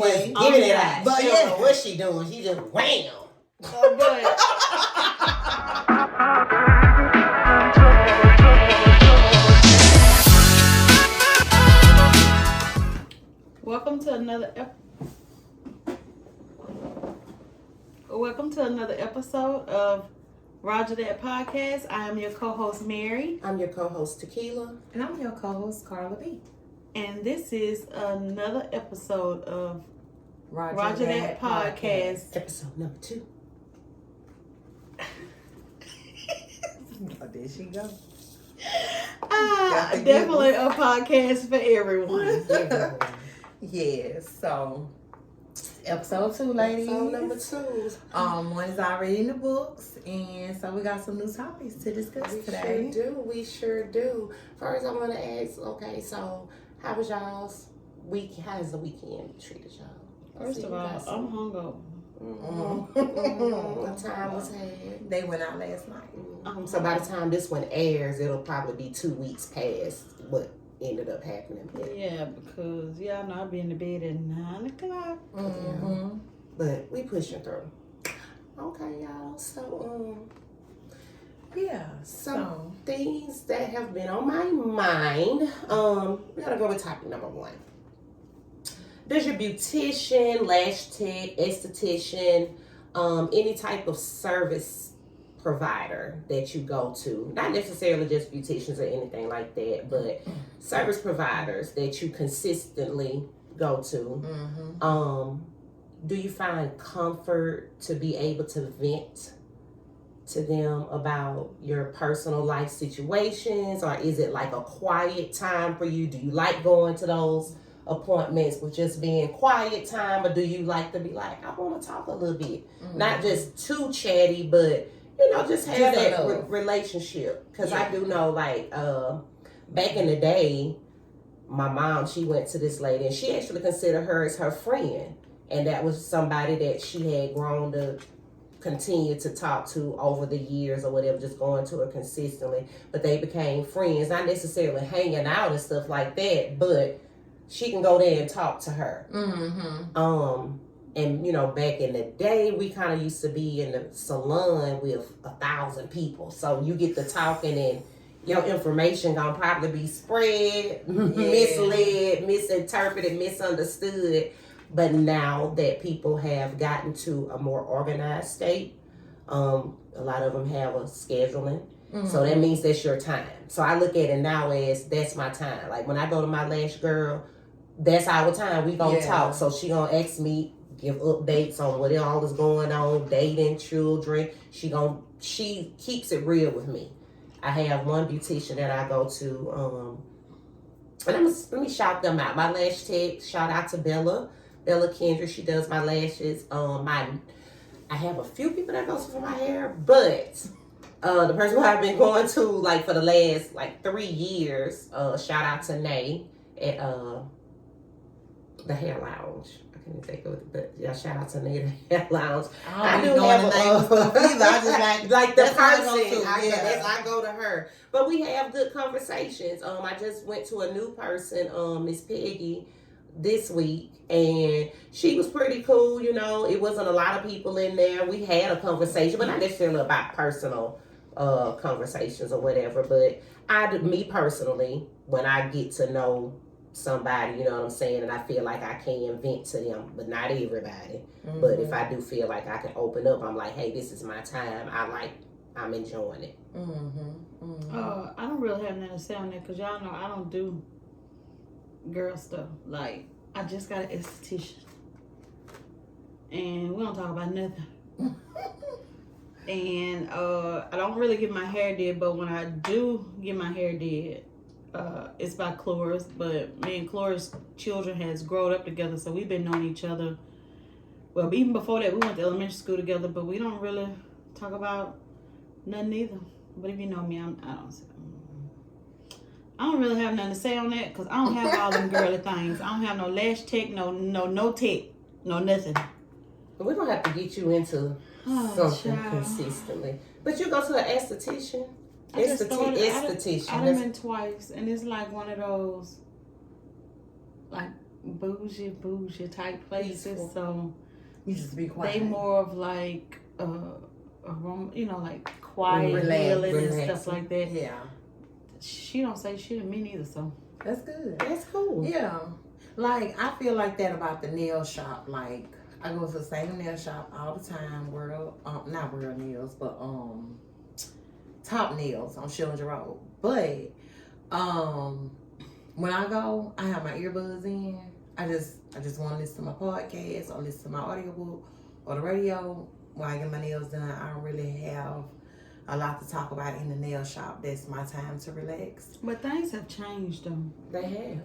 Anyway, just giving it out. But She don't know what she doing. She just wham. Welcome to another episode of Roger That Podcast. I am your co-host Mary. I'm your co-host Tequila. And I'm your co-host Carla B. And this is another episode of Roger That Podcast. Episode number 2. Oh, there she go. Definitely a podcast for everyone. Yes, so episode 2, ladies. Episode number 2. One is already in the books, and so we got some new topics to discuss today. We sure do. First, I'm gonna ask. Okay, so how was y'all's week? How's the weekend treated y'all? First of all, I'm hungover. What time was had? They went out last night. So by the time this one airs, it'll probably be 2 weeks past what ended up happening. Yeah, because y'all know I'll be in the bed at 9 o'clock. Mm-hmm. But we pushing through. Okay, y'all. So Yeah. some things that have been on my mind. We gotta go with topic number 1. Does your beautician, lash tech, esthetician, any type of service provider that you go to, not necessarily just beauticians or anything like that, but service providers that you consistently go to, do you find comfort to be able to vent to them about your personal life situations, or is it like a quiet time for you? Do you like going to those appointments with just being quiet time, or do you like to be like, I want to talk a little bit, not just too chatty, but just have that relationship? Because I do know, like, back in the day, my mom, she went to this lady and she actually considered her as her friend, and that was somebody that she had grown to continue to talk to over the years or whatever, just going to her consistently. But they became friends, not necessarily hanging out and stuff like that, but she can go there and talk to her. And back in the day, we kind of used to be in the salon with 1,000 people, so you get to talking and your information gonna probably be spread, misled, misinterpreted, misunderstood. But now that people have gotten to a more organized state, a lot of them have a scheduling. So that means that's your time. So I look at it now as that's my time. Like when I go to my lash girl, that's our time. We gonna talk. So she gonna ask me, give updates on what all is going on, dating, children. She keeps it real with me. I have one beautician that I go to, and let me shout them out. My lash tech, shout out to Bella Kendra. She does my lashes. I have a few people that goes for my hair, but the person who I've been going to like for the last 3 years, shout out to Nay at the Hair Lounge. I can't think of it, but yeah, shout out to Nay at the Hair Lounge. I do have a I just like the person. I go to her, but we have good conversations. I just went to a new person, Miss Peggy, this week, and she was pretty cool. It wasn't a lot of people in there. We had a conversation, but not necessarily about personal conversations or whatever. But me personally, when I get to know somebody, you know what I'm saying, and I feel like I can vent to them, but not everybody. But if I do feel like I can open up, I'm like, hey, this is my time. I'm enjoying it. I don't really have nothing to say on that, because y'all know I don't do girl stuff. Like, I just got an esthetician, and we don't talk about nothing. And I don't really get my hair did, but when I do get my hair did, it's by Cloris. But me and Cloris' children has grown up together, so we've been knowing each other. Well, even before that, we went to elementary school together, but we don't really talk about nothing either. But if you know me, I don't really have nothing to say on that, because I don't have all them girly things. I don't have no lash tech, no tech, no nothing. But we're going to have to get you into something consistently. But you go to an esthetician. Esthetician. I've been twice, and it's like one of those, like bougie type places. Peaceful. So You just be quiet. they more of like a room, you know, like quiet Relax, healing and relaxing. stuff like that. Yeah, She don't say shit to me neither. So that's good. That's cool. Yeah, like I feel like that about the nail shop. Like I go to the same nail shop all the time. Not World Nails, but Top Nails on Schillinger Road. But when I go, I have my earbuds in. I just want to listen to my podcast or listen to my audiobook or the radio while I get my nails done. I don't really have a lot to talk about in the nail shop. That's my time to relax. but things have changed though. They have.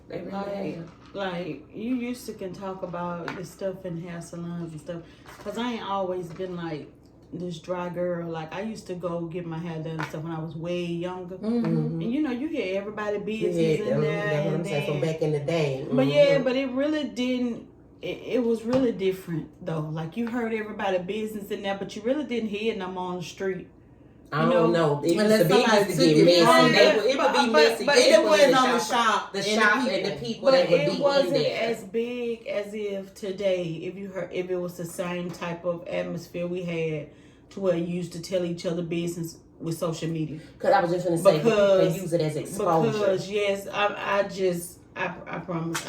They really Like, have. like you used to can talk about the stuff in hair salons and stuff. Cause I ain't always been like this dry girl. Like I used to go get my hair done and stuff when I was way younger. Mm-hmm. And you know, you hear everybody business Yeah, in there. that's what I'm And saying. From then, back in the day. but yeah, but it really didn't. It was really different though. Like you heard everybody business in there, but you really didn't hear them on the street. I don't know. It used Unless to be somebody used to took get you messy. behind It it. would be But- messy. but People it in wasn't the on the shop. shop. The and shop people. and the people But that would it be in wasn't there. as big as if today, if it was the same type of atmosphere we had to where you used to tell each other business with social media. Because I was just going to say, Because- they use it as exposure. Because yes, I promise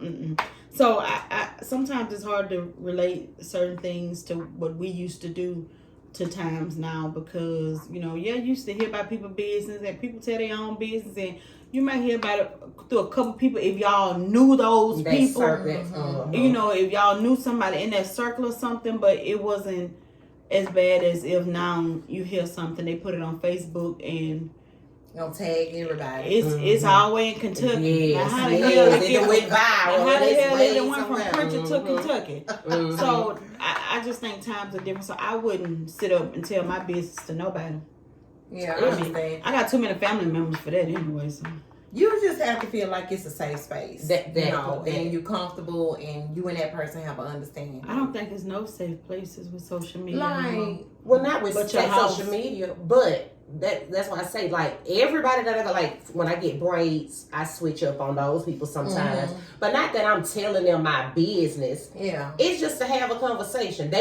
mm-mm. So I sometimes it's hard to relate certain things to what we used to do to times now because you know you used to hear about people's business and people tell their own business and you might hear about it through a couple people if y'all knew those That people. circle, You know, if y'all knew somebody in that circle or something, but it wasn't as bad as if now you hear something, they put it on Facebook and Gonna tag everybody. it's all the way in Kentucky. Yes, Now, how the yes, hell it they get went viral. how the It's hell way they went from somewhere. Pritchard to Kentucky? Mhm. So I just think times are different. So I wouldn't sit up and tell my business to nobody. Yeah, I I mean, understand. I got too many family members for that anyway. So. You just have to feel like it's a safe space. That- you know, that- and you're comfortable and you and that person have an understanding. I don't think there's no safe places with social media. anymore. like Well, not with But your that house. social media, but that's why I say like everybody that ever like when I get braids, I switch up on those people sometimes. But not that I'm telling them my business. yeah. It's just to have a conversation. I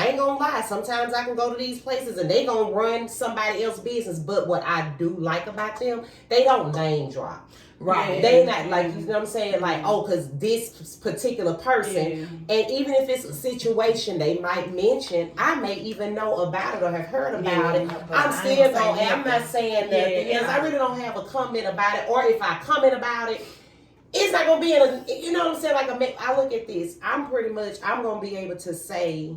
ain't gonna lie. Sometimes I can go to these places and they gonna run somebody else's business. But what I do like about them, they don't name drop. Right. They not like, you know what I'm saying? Like, oh, because this particular person, and even if it's a situation they might mention, I may even know about it or have heard about it. but I'm I still ain't going, saying I'm not saying nothing because I really don't have a comment about it. Or if I comment about it, it's not going to be in a, you know what I'm saying? Like, I look at this, I'm going to be able to say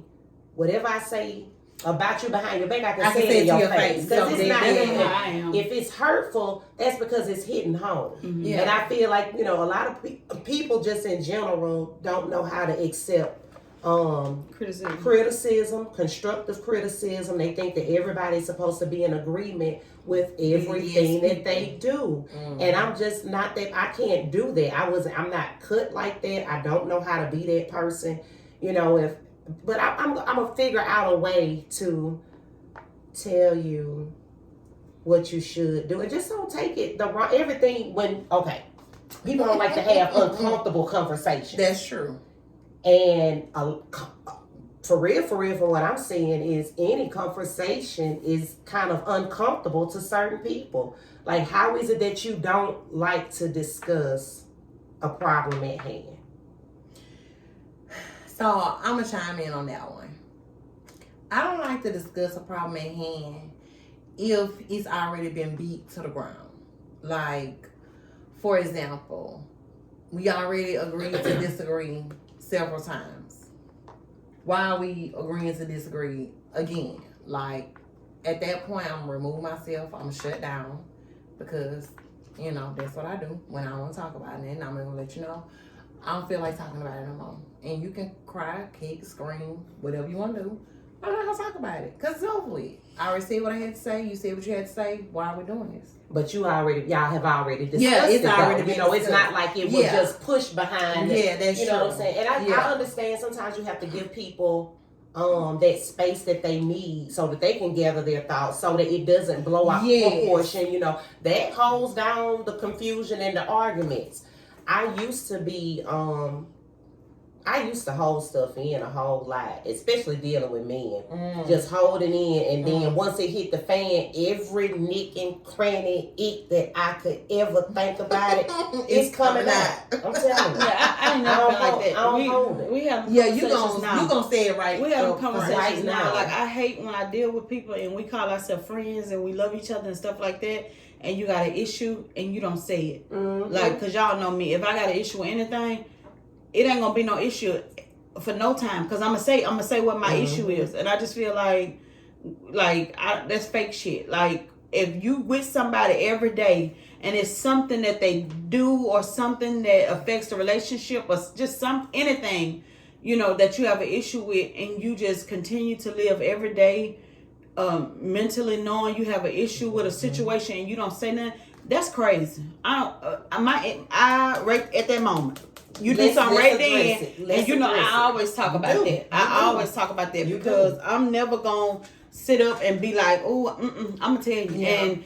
whatever I say about you behind your back, I can say it in your face. Because So it's not, That's how I am. if it's hurtful, that's because it's hitting home. Yeah. And I feel like, you know, a lot of people just in general don't know how to accept criticism, constructive criticism. They think that everybody's supposed to be in agreement with everything that they do. And I'm just not that, I can't do that. I'm not cut like that. I don't know how to be that person. You know, but I'm gonna figure out a way to tell you what you should do, and just don't take it the wrong. Everything when people don't like to have uncomfortable conversations. That's true. And for real, for what I'm saying is any conversation is kind of uncomfortable to certain people. Like, how is it that you don't like to discuss a problem at hand? So I'm gonna chime in on that one. I don't like to discuss a problem at hand if it's already been beat to the ground. Like, for example, we already agreed to disagree several times. Why are we agreeing to disagree again? Like, at that point, I'm gonna remove myself. I'm gonna shut down because, you know, that's what I do when I want to talk about it. And I'm gonna let you know I don't feel like talking about it no more. And you can cry, kick, scream, whatever you want to do. I'm not gonna talk about it because it's over with. I already said what I had to say. You said what you had to say. Why are we doing this? But y'all have already discussed Yeah, it's it, though. already You been know, it's discussed. not like it was Yeah. just pushed behind. Yeah, that's you know true. what I'm saying. And I understand sometimes you have to give people that space that they need so that they can gather their thoughts, so that it doesn't blow out Yes. proportion. You know, that holds down the confusion and the arguments. I used to be I used to hold stuff in a whole lot, especially dealing with men. Just holding in, and then once it hit the fan, every nick and cranny ick that I could ever think about it, it's coming out. I'm telling you. Yeah, I ain't never been like that. I don't hold it. We have Yeah, you conversations now. gonna say it right. We have up front. conversations right now. now. Like, I hate when I deal with people and we call ourselves friends and we love each other and stuff like that, and you got an issue and you don't say it. Like, cause y'all know me. If I got an issue with anything, it ain't gonna be no issue for no time. Cause I'm gonna say what my issue is, and I just feel like that's fake shit. Like, if you with somebody every day and it's something that they do or something that affects the relationship or just anything, you know, that you have an issue with, and you just continue to live every day mentally knowing you have an issue with a situation and you don't say nothing, that's crazy. I right at that moment. You do something right then, and you know I always talk about that. I always talk about that because I'm never gonna sit up and be like, oh, I'm gonna tell you,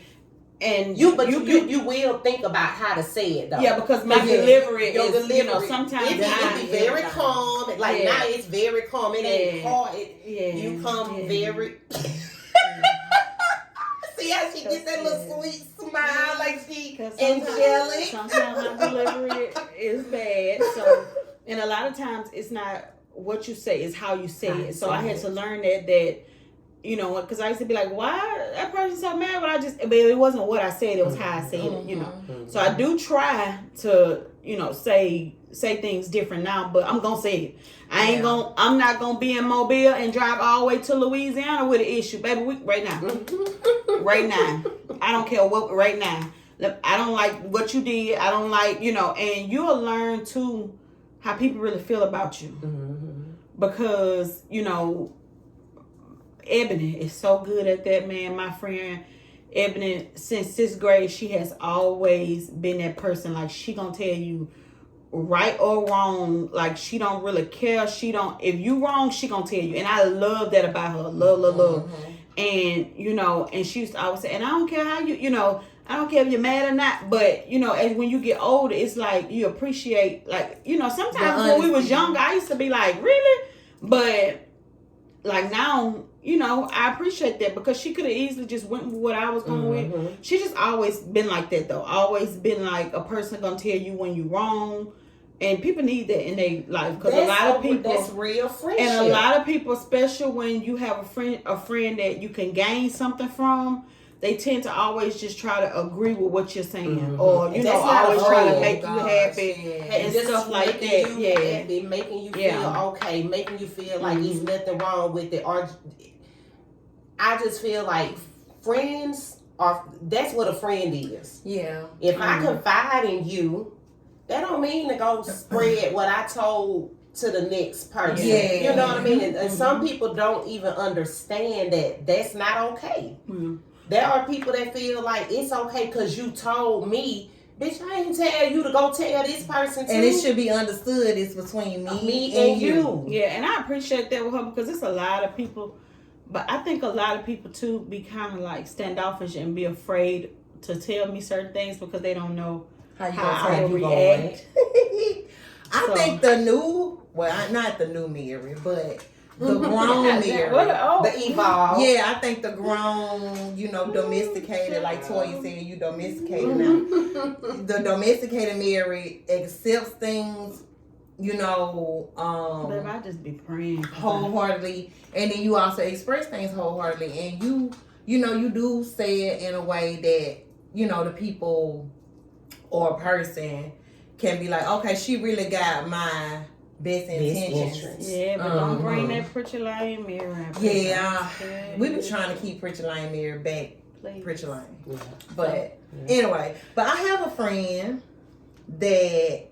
and you will think about how to say it though. Yeah, because my delivery your is, delivery, you know, sometimes it be very calm. Like now it's very calm. It ain't hard. You come very. See how she gets that little sweet smile, like she angelic. Sometimes my delivery is bad. So, and a lot of times it's not what you say, it's how you say it. So I had to learn that you know, because I used to be like, why that person's so mad? But it wasn't what I said, it was how I said it, you know. So I do try to, you know, say things different now, but I'm gonna say it. I'm not gonna be in Mobile and drive all the way to Louisiana with an issue, baby. Right now. Right now. I don't care what, right now. I don't like what you did. I don't like, you know, and you'll learn too how people really feel about you. Because, you know, Ebony is so good at that, man. My friend Ebony, since 6th grade, she has always been that person. Like, she gonna tell you right or wrong. Like, she don't really care. If you wrong, she gonna tell you. And I love that about her. Love. And, you know, and she used to always say, and I don't care how you know, I don't care if you're mad or not, but, you know, as when you get older, it's like you appreciate, like, you know, sometimes when we was younger, I used to be like, really? But, like, now, you know, I appreciate that because she could have easily just went with what I was going with. She just always been like that, though. Always been like a person gonna tell you when you wrong. And people need that in their life because a lot of people, that's real friendship. And a lot of people, especially when you have a friend that you can gain something from, they tend to always just try to agree with what you're saying, or you know, always try to make you happy and stuff like that. Be making you feel okay, making you feel like there's nothing wrong with it. Or I just feel like friends that's what a friend is. Yeah. If I confide in you, that don't mean to go spread what I told to the next person. Yeah. You know what I mean? And some people don't even understand that that's not okay. There are people that feel like it's okay because you told me, bitch, I ain't tell you to go tell this person too. And it should be understood it's between me and you. Yeah, and I appreciate that with her because it's a lot of people, but I think a lot of people too be kind of like standoffish and be afraid to tell me certain things because they don't know how I will react. I think the new, not the new Mary, but the grown Mary, the evolve. Yeah, I think the grown, you know, domesticated, like Toya said, you domesticated now. The domesticated Mary accepts things, you know, Babe, I just be praying wholeheartedly, and then you also express things wholeheartedly, and you know, you do say it in a way that, you know, the people or a person can be like, okay, she really got my best intentions. Yeah, but don't bring that Pritchard Lane Mary. Yeah, we been trying to keep Pritchard Lane Mary back. Please. Pritchard Lane. Yeah. But anyway, but I have a friend that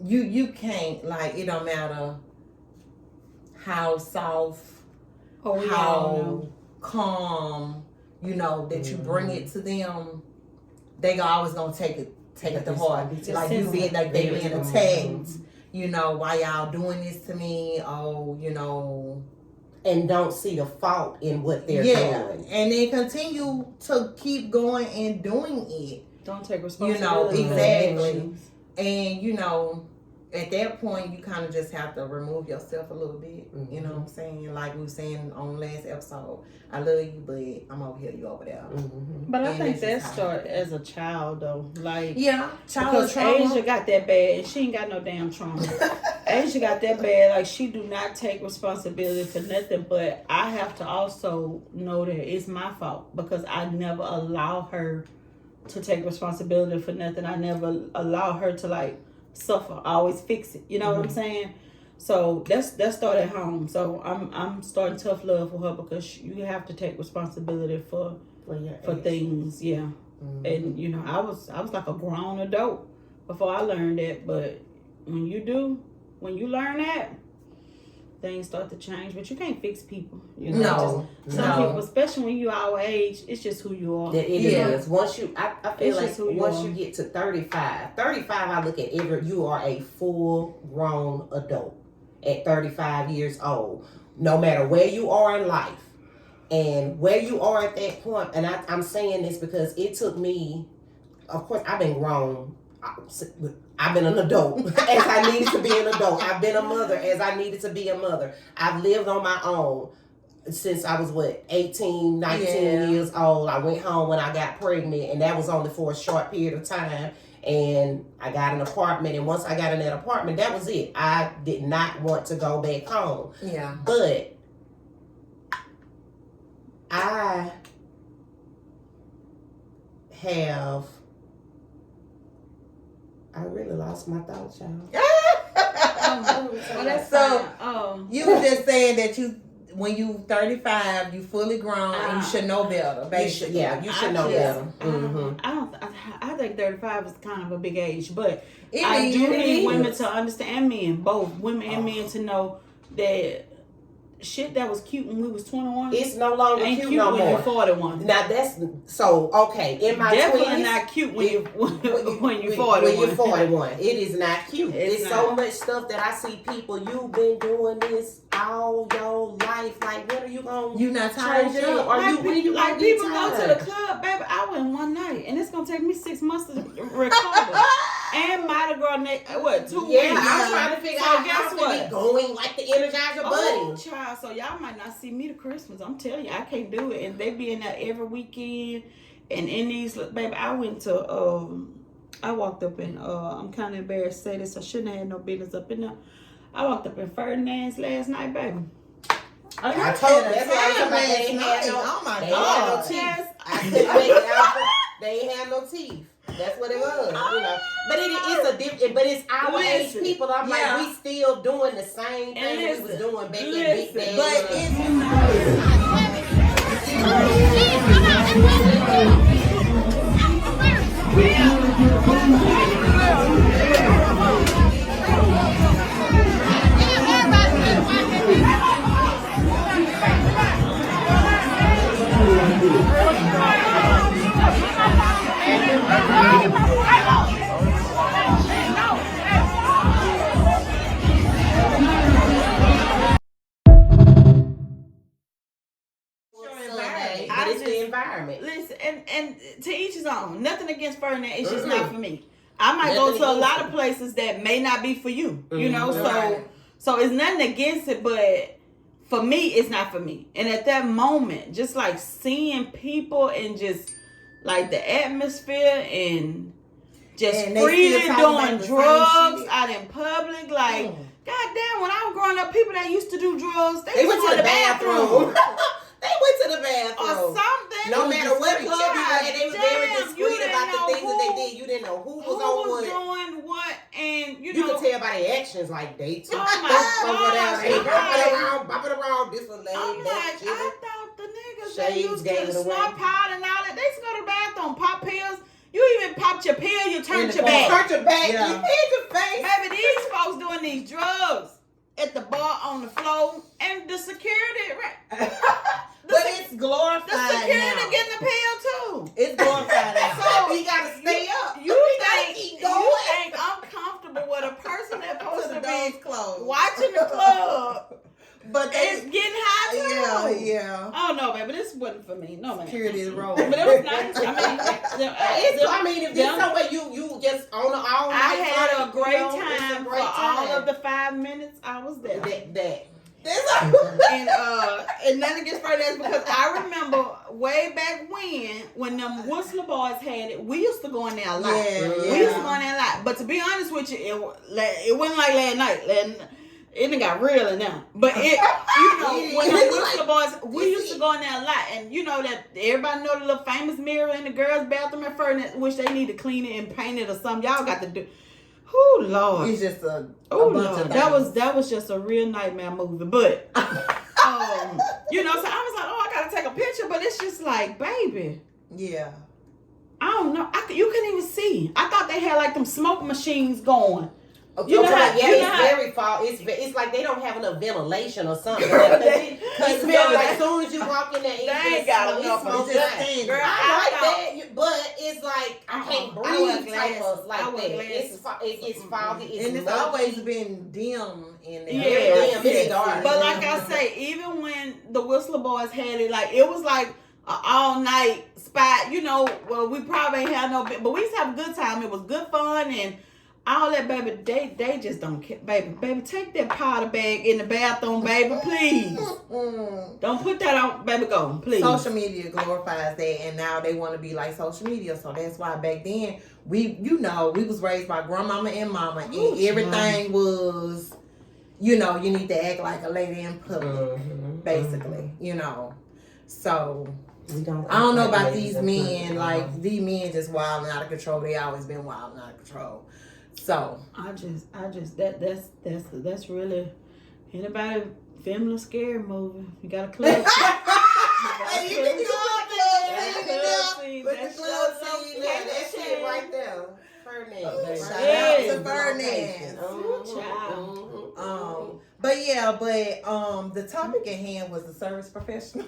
you can't, like, it don't matter how soft, how calm, you know, that you bring it to them, they always gonna take it to heart. Like you being like they being attacked. You know, why y'all doing this to me? Oh, you know, and don't see the fault in what they're doing, and then continue to keep going and doing it. Don't take responsibility. You know, exactly. And you know, at that point, you kind of just have to remove yourself a little bit. Mm-hmm. You know what I'm saying? Like we were saying on the last episode, I love you, but I'm over here, you over there. Mm-hmm. But I And think that's that just started how- as a child though. Like Yeah, child because trauma. Asia got that bad and she ain't got no damn trauma. Asia got that bad, like she do not take responsibility for nothing. But I have to also know that it's my fault because I never allow her to take responsibility for nothing. I never allow her to like suffer. I always fix it. You know what I'm saying? So that started at home. So I'm starting tough love for her because you have to take responsibility for things. Yeah. Mm-hmm. And you know, I was like a grown adult before I learned that. But when you learn that, things start to change. But you can't fix people. You know, some people, especially when you're our age, it's just who you are. It is. Once you, I feel It's like just who you once are. you get to 35, I look at you are a full grown adult at 35 years old. No matter where you are in life and where you are at that point, and I'm saying this because it took me, of course, I've been grown. I've been an adult as I needed to be an adult. I've been a mother as I needed to be a mother. I've lived on my own since I was 18, 19 years old. I went home when I got pregnant, and that was only for a short period of time. And I got an apartment, and once I got in that apartment, that was it. I did not want to go back home. Yeah. But I really lost my thoughts, y'all. Well, that's So, fine. You were just saying that when you 35, you fully grown and you should know better. Basically. You should know better. I think 35 is kind of a big age, but It I is, do it need is. women to understand, men, both women and men, to know that shit that was cute when we was 21 It's no longer ain't cute cute no when more. you're 41. Now that's so okay. In my Definitely 20s, not cute when you're 41. when you're 41, it is not cute. It's so much stuff that I see people. You've been doing this all your life. Like, when are you gonna? You not tired change yet? up? Are you? When you like gonna get people go to tired? the club, baby. I went one night, and it's gonna take me 6 months to recover. And Mardi Gras, 2 weeks. Yeah, I'm trying to figure So out guess how to what? be going like the Energizer Oh, Bunny. child. So y'all might not see me to Christmas. I'm telling you, I can't do it. And they be in there every weekend. And in these, baby, I went to, I walked up in, I'm kind of embarrassed to say this. I shouldn't have had no business up in there. I walked up in Ferdinand's last night, baby. I told you, that's why I was Time like, last they ain't night. had no, Oh my they ain't had no God. teeth. I couldn't make it out. They ain't had no teeth. That's what it was, you know. But it's a different. But it's our age people. I'm yeah. like, we still doing the same thing we was doing back in Big Daddy. But But it's the environment. Listen, and to each his own. Nothing against Ferdinand. It's just Mhm. not for me. I might Nothing go to a against lot it. of places that may not be for you. You know, Mhm. Right. so it's nothing against it, but for me, it's not for me. And at that moment, just like seeing people and just like the atmosphere and just And they freely still talking about doing the same drugs shit. out in public, like. Mm. Goddamn, when I was growing up, people that used to do drugs, They went to the bathroom. They went to the or bathroom. something. No It was matter what discreet. club you were at, they was very Damn, you discreet didn't about know the things that they who- did. You didn't know who was Who on was what. doing what, and you You know. can tell by their actions, like they took Oh my over there, gosh, they I'm bump it around. This one laid I'm back, like, chilling. I thought the niggas that Shades used gave to it away. snort powder and all that, they used to go to the bathroom, pop pills. You even popped your pill, you turned the your car. back. Turn your back. Yeah. You hit your face. Baby, these folks doing these drugs at the bar on the floor, and the security, But it's glorified the security now. getting the pill too. It's glorified now. So you gotta stay up. You gotta think keep you going. think I'm comfortable with a person that's To supposed the to doors be closed. watching the club But it's getting high too. yeah. Oh no, baby, this wasn't for me. No man. Security is wrong. But it was nice. I mean, if there's somewhere you just on all I night, had a great it's time a great for time. all of the 5 minutes I was there. And nothing gets further is because I remember way back when them Whistler boys had it, we used to go in there a lot. We used to go in there a lot. But to be honest with you, it wasn't like last night. It done got real in there. But when the Whistler boys, we used to go in there a lot. And you know that everybody know the little famous mirror in the girls' bathroom at first, which they need to clean it and paint it or something. Y'all got to do. Oh Lord! It's just a bunch of things. That was just a real nightmare movie. But so I was like, oh, I gotta take a picture. But it's just like, baby, yeah. I don't know. You couldn't even see. I thought they had like them smoke machines going. It's like they don't have enough ventilation or something. Because like as soon as you walk in there, they ain't got enough. Girl, I like that, but it's like I can't breathe type of like that. It gets foggy. And it's always been dim in there. Yeah, it's dark. But like I say, even when the Whistler boys had it, like it was like an all night spot. You know, well we probably ain't had no, but we used to have a good time. It was good fun and. All that, baby, they just don't care. Baby, take that powder bag in the bathroom, baby, please. Don't put that on, baby, go, please. Social media glorifies that, and now they want to be like social media. So that's why back then, we was raised by grandmama and mama, and everything was, you need to act like a lady in public, basically, So... I don't know about these men. Like these men just wild and out of control. They always been wild and out of control. So I just that's really anybody film a scary movie. You got a club. You can do the club scene. That shit right there. Fernand. Shout out to Fernand. The topic at hand was the service professional.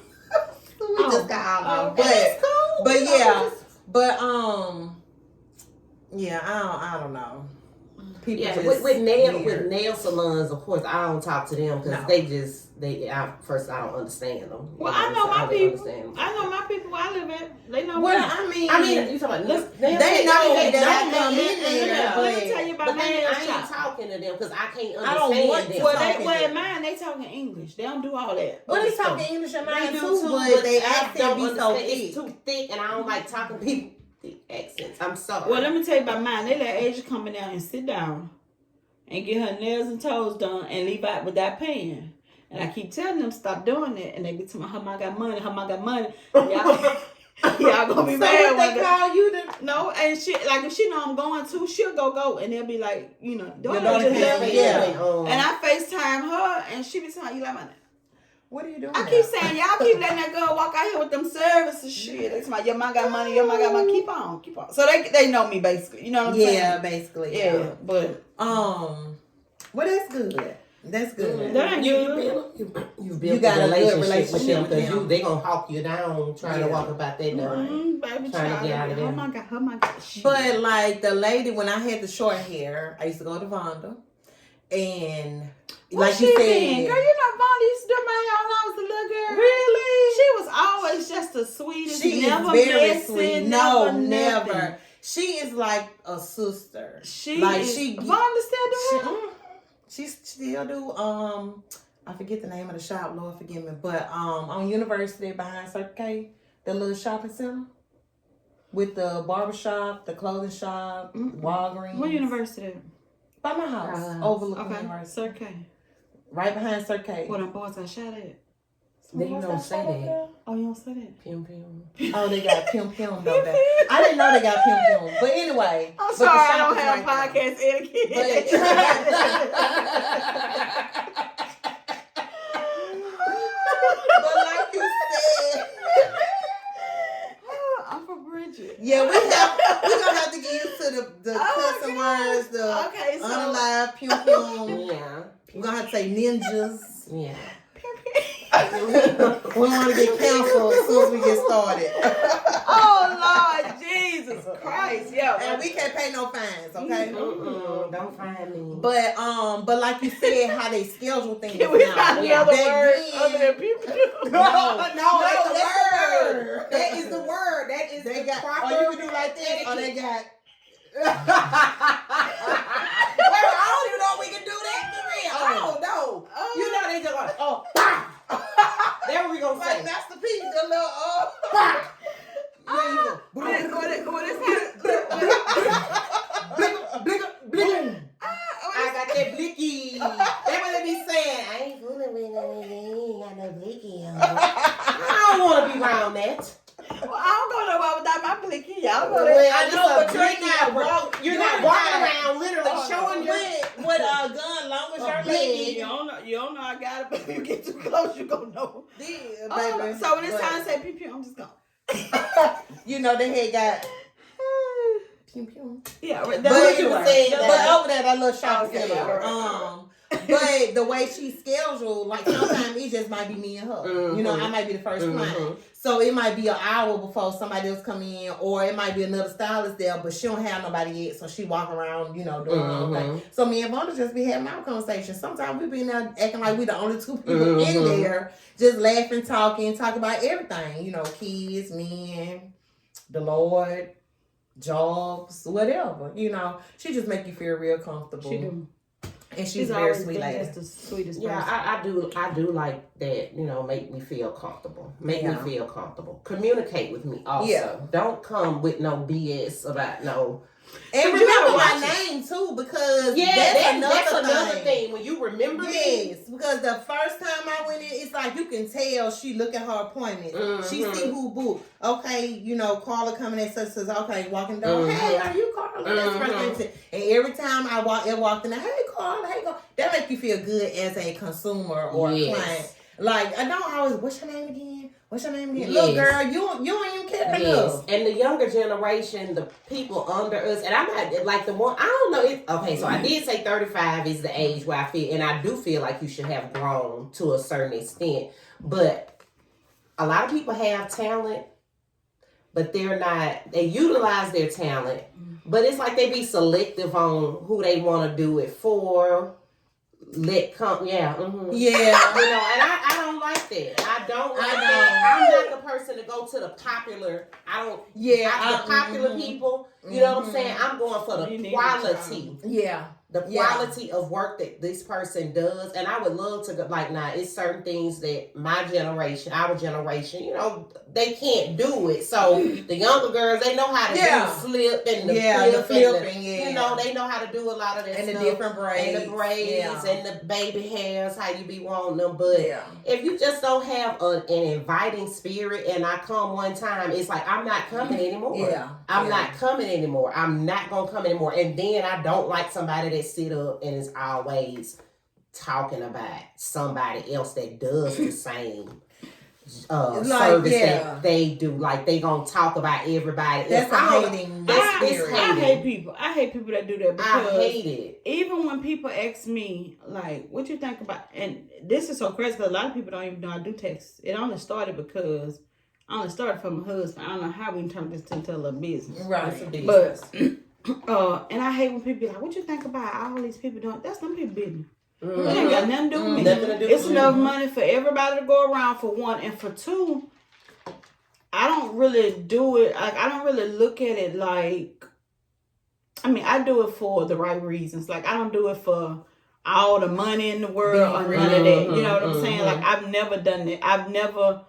We just got all of it. I don't know. People with nail salons, of course, I don't talk to them because I don't understand them. Well, I know my people. I know my people where I live at. They know. Well, I mean, you talking about they know that I come in there. Let me tell you about my nail I ain't shop. talking to them because I can't understand I don't want them. Well, in mine, they talking English. They don't do all that. Well, they talking English in mine They too, do but they accent don't be so understand. thick. It's too thick, and I don't like talking people thick accents. I'm sorry. Well, let me tell you about mine. They let Asia come in there and sit down and get her nails and toes done and leave out without paying. And I keep telling them stop doing that, and they be telling me, "Her mom got money. Her mom got money." Y'all gonna be mad when they call you the no, and she like if she know I'm going to, she'll go, and they'll be like, don't daughter just let me. yeah. And I FaceTime her, and she be telling you like my. What are you doing? I keep saying y'all keep letting that girl walk out here with them services shit. It's my your mom got money, your mom got money. Keep on. So they know me basically. You know what I'm saying? Yeah, basically. Yeah, but well, that's good. That's good. That ain't you built got a a good relationship with them with them. because they gonna hawk you down trying to walk about that door. Baby, Trying to get out of there. Oh my god. Shit. But like the lady when I had the short hair, I used to go to Vonda, and like you said, girl, you know Vonda used to do my hair when I was a little girl. Really? She was always just the sweetest. She never is very messy, sweet. never. Never. She is like a sister. Vonda still do her? She still do. I forget the name of the shop. Lord forgive me. But on University behind Circle K, the little shopping center with the barbershop, the clothing shop, Walgreens. What university? By my house, overlooking the university. Circle K. Right behind Circle K. What them boys got shot at? They don't say that. Oh, you don't say that? Pim pim. Oh, they got Pim Pim though. I didn't know they got Pim Pim. But anyway. I'm sorry, I don't have podcast etiquette. But like you said, I'm from Bridget. yeah, we're gonna have to get used to the cussing words, the unalive Pim Pim. Yeah. We're gonna have to say ninjas. Yeah. We don't want to get canceled as soon as we get started. Oh Lord Jesus. Jesus Christ, yeah. And we can't pay no fines, okay? Don't find me. But like you said, how they schedule things Can we now. find another Back word then- other than people? No, that's the word. word. That is the word. That is They the got. proper. Oh, you can do like this. Oh, they got. Wait, I don't even know if we can do that for real. I don't know. You know they just like, oh, bah. That's what we gonna Like say. Master P, the little Bah. What is that? Boom. I got that blicky. That's what they be saying. I ain't fooling with no got no blicky on. I don't want to be around that. Well, I don't go nowhere without my blicky. Y'all know Well, that. I know, but you're not walking around literally showing your with a gun long as your blicky. leg. You don't know I got it, but if you get too close, you gonna know. Baby. So when it's time to say pew pew, I'm just going. You know they had got. Pew, pew. Yeah, But, that's what you were saying. but over there, that little shop Okay, center. But the way she scheduled, like sometimes it just might be me and her. You know, I might be the first client. So it might be an hour before somebody else come in, or it might be another stylist there, but she don't have nobody yet, so she walking around, you know, doing her own thing. So me and Vonda just be having our conversation. Sometimes we be in there acting like we the only two people in there, just laughing, talking about everything. You know, kids, men, the Lord, jobs, whatever. You know, she just make you feel real comfortable. She do. And she's very always sweet been lady. just the sweetest Yeah, person. I do like that, you know, make me feel comfortable. Make me feel comfortable. Communicate with me also. Yeah. Don't come with no BS about no. And So you remember gotta my watch it. name too, because Yeah, that's another thing. When you remember me. Yes, because the first time I went in, it's like you can tell she look at her appointments. She see who booked. Okay, you know, Carla coming in, says, okay, walking down. Hey, are you Carla? That's right. And every time I walked in there, hey Carla, hey Carla. That make you feel good as a consumer or a client. Like I don't always. What's your name again? Yes. Look, girl, you don't even care enough. And the younger generation, the people under us, and I'm not like the one. I don't know. Okay, so I did say 35 is the age where I feel, and I do feel like you should have grown to a certain extent. But a lot of people have talent, but they're not. They utilize their talent, but it's like they be selective on who they want to do it for. Yeah. Yeah. You know, and I don't like that. I don't like that. I'm not the person to go to the popular. The popular people. You know what I'm saying? I'm going for the quality. Yeah. The quality of work that this person does. And I would love to go, like, it's certain things that my generation, our generation, you know, they can't do it. So the younger girls, they know how to do slip and the flipping. You know, they know how to do a lot of that and stuff. The different braids. And the braids and the baby hairs, how you be wanting them. But if you just don't have an inviting spirit and I come one time, it's like, I'm not coming anymore. I'm not coming anymore. I'm not going to come anymore. And then I don't like somebody that sit up and is always talking about somebody else that does the same service that they do. Like they gonna talk about everybody. That's hating. I hate people. I hate people that do that because I hate it. Even when people ask me, like, what you think about, and this is so crazy because a lot of people don't even know I do text. It only started because I only started from my husband. I don't know how we turned this into a little business. Right. But and I hate when people be like, what you think about all these people doing? That's them people business. It ain't got nothing to do with me. It's enough money for everybody to go around, for one. And for two, I don't really do it. Like, I don't really look at it like, I mean, I do it for the right reasons. Like, I don't do it for all the money in the world or none of that. You know what I'm saying? Like, I've never done it. I've never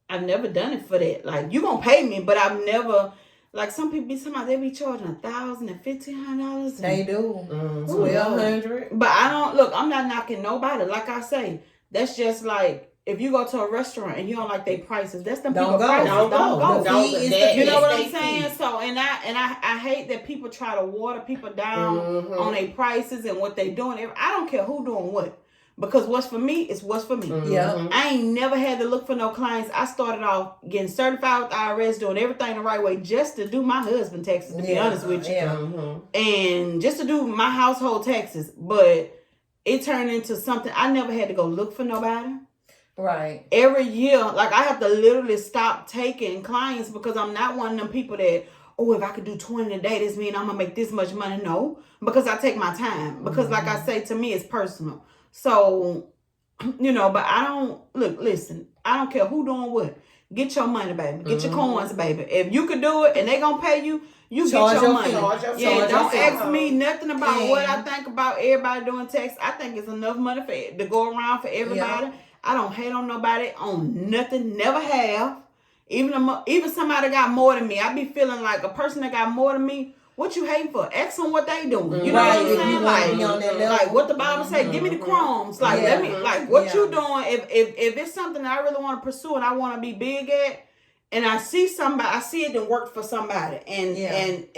done it for that. Like, you gonna pay me, but I've never. Like some people be talking about they be charging $1,000 and $1,500. They do. $1,200. But I don't look. I'm not knocking nobody. Like I say, that's just like if you go to a restaurant and you don't like their prices. That's them people prices. Don't go. You know what I'm saying? So and I hate that people try to water people down on their prices and what they doing. I don't care who doing what. Because what's for me is what's for me. I ain't never had to look for no clients. I started off getting certified with the IRS, doing everything the right way just to do my husband taxes, to be honest with you. And just to do my household taxes. But it turned into something. I never had to go look for nobody. Right. Every year, like I have to literally stop taking clients because I'm not one of them people that, oh, if I could do 20 a day, this means I'm gonna make this much money. No, because I take my time. Because like I say, to me, it's personal. So, but I don't listen. I don't care who doing what. Get your money, baby. Get your coins, baby. If you could do it and they gonna pay you, you get your money. Don't ask me nothing about what I think about everybody doing tax. I think it's enough money to go around for everybody. Yeah. I don't hate on nobody on nothing. Never have. Even somebody got more than me, I be feeling like a person that got more than me. What you hating for? Ask them what they doing. You know what I'm saying? Like what the Bible say. Give me the crumbs. Like let me. Like what you doing? If it's something that I really want to pursue and I want to be big at, and I see somebody, I see it done worked for somebody, and and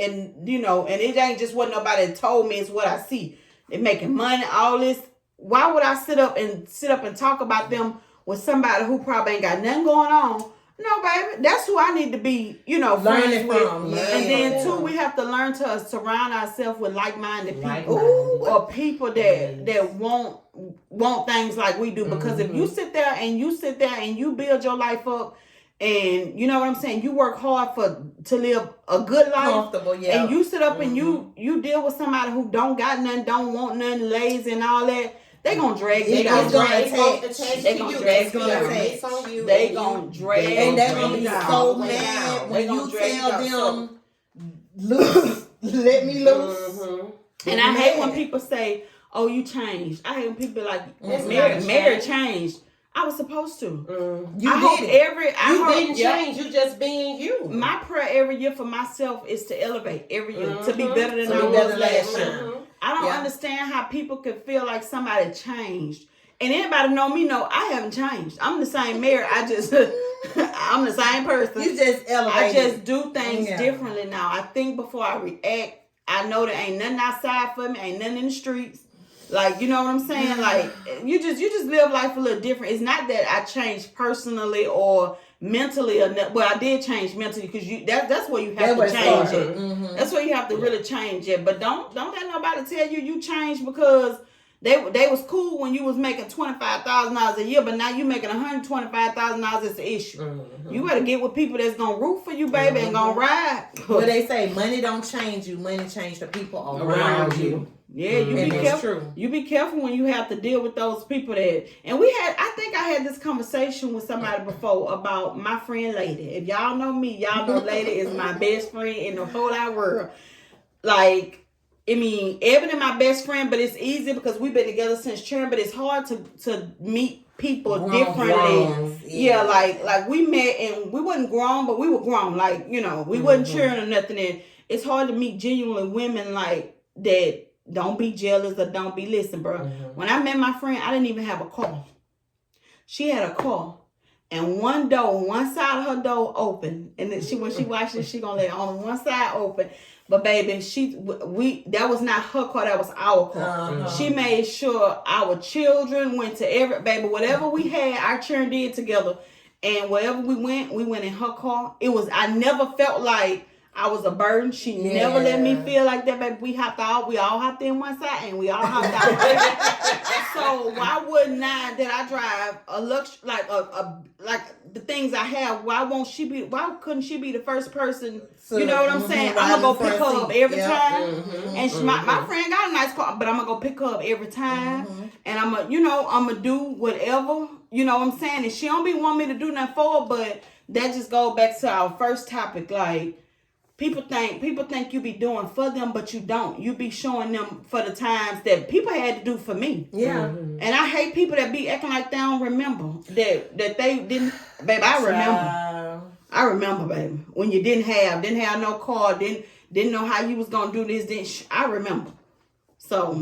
it ain't just what nobody told me. It's what I see. They're making money. All this. Why would I sit up and talk about them with somebody who probably ain't got nothing going on? No, baby, that's who I need to be, learning from. And then too, we have to learn to surround ourselves with like-minded people or people that want things like we do. Because if you sit there and you build your life up, and you know what I'm saying, you work hard to live a good life, comfortable, and you sit up and you deal with somebody who don't got nothing, don't want nothing, lazy and all that. They gonna drag you down. They gonna drag you. They gonna drag you. And they gonna be so mad when you tell them, loose, let me loose. And I hate when people say, "Oh, you changed." I hate when people be like, "Mary changed." I was supposed to. You didn't change. You just being you. My prayer every year for myself is to elevate every year, to be better than I was last year. I don't understand how people could feel like somebody changed. And anybody know me know I haven't changed. I'm the same Mary. I'm the same person. You just elevated. I just do things differently now. I think before I react. I know there ain't nothing outside for me. Ain't nothing in the streets. Like, you know what I'm saying? Like, you just live life a little different. It's not that I changed personally or mentally or not. Well, I did change mentally because that's where you have to change it. That's where you have to really change it. But don't let nobody tell you changed because they was cool when you was making $25,000 a year, but now you making $125,000. It's an issue. You better get with people that's gonna root for you, baby, and gonna ride. Well, they say money don't change you. Money change the people around you. Yeah, you be careful. True. You be careful when you have to deal with those people that. And I think I had this conversation with somebody before about my friend Lady. If y'all know me, y'all know Lady is my best friend in the whole wide world. Like, I mean, Ebony my best friend, but it's easy because we've been together since children. But it's hard to meet people differently. Yeah, like we met and we wasn't grown, but we were grown. Like, we wasn't cheering or nothing. And it's hard to meet genuinely women like that. Don't be jealous or don't be listen, bro. When I met my friend, I didn't even have a car. She had a car. And one side of her door open. And then when she watched it, she gonna let on one side open. But baby, that was not her car, that was our car. She made sure our children went to whatever we had, our children did together. And wherever we went in her car. I never felt like I was a burden. She never let me feel like that, baby. We all hopped in one side and we all hopped out. So why wouldn't I drive a like the things I have? Why couldn't she be the first person? You know what I'm saying? I'm gonna go pick her up every time. And my friend got a nice car, but I'm gonna go pick her up every time. And I'm gonna do whatever, you know what I'm saying? And she don't be want me to do nothing for her, but that just goes back to our first topic, like, People think you be doing for them, but you don't. You be showing them for the times that people had to do for me. Yeah. And I hate people that be acting like they don't remember. That they didn't. Baby, I remember. I remember, baby. When you didn't have no car, didn't know how you was going to do this. I remember. So,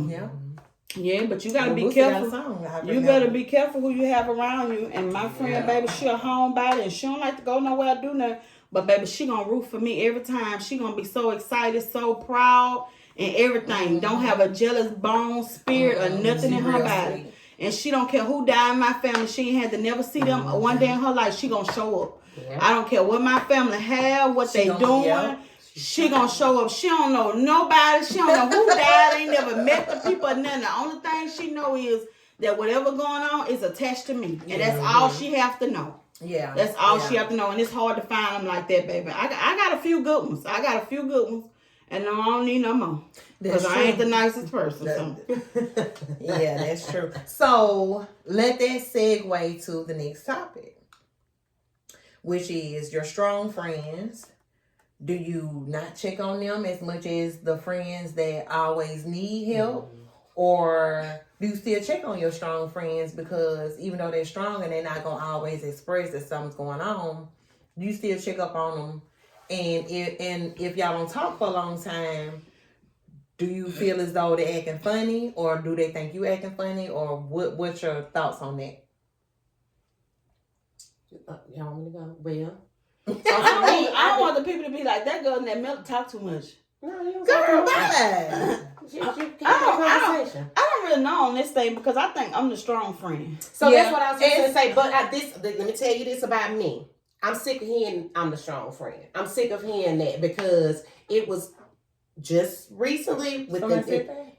yeah, but you got to be careful. You better be careful who you have around you. And my friend, baby, she a homebody and she don't like to go nowhere to do nothing. But baby, she gonna root for me every time. She gonna be so excited, so proud, and everything. Don't have a jealous bone, spirit, or nothing in her body. And she don't care who died in my family. She ain't had to never see them one day in her life. She gonna show up. I don't care what my family have, what they doing. She gonna show up. She don't know nobody. She don't know who died. Ain't never met the people or nothing. The only thing she know is that whatever going on is attached to me, and Yeah. that's all she have to know. Yeah. That's all Yeah. she have to know, and it's hard to find them like that, baby. I got a few good ones. And I don't need no more because I ain't the nicest person. So. Yeah, that's true. So let that segue to the next topic, which is your strong friends. Do you not check on them as much as the friends that always need help? Or do you still check on your strong friends because even though they're strong and they're not going to always express that something's going on, you still check up on them? And if y'all don't talk for a long time, do you feel as though they're acting funny, or do they think you acting funny, or what's your thoughts on that? Y'all want me to go? Well, I don't want the people to be like, that girl in that milk talk too much. no, you don't Girl, talk bye. You keep the conversation. I don't really know on this thing because I think I'm the strong friend. So Yeah. that's what I was just going to say. But let me tell you this about me. I'm sick of hearing I'm the strong friend. I'm sick of hearing that because it was just recently with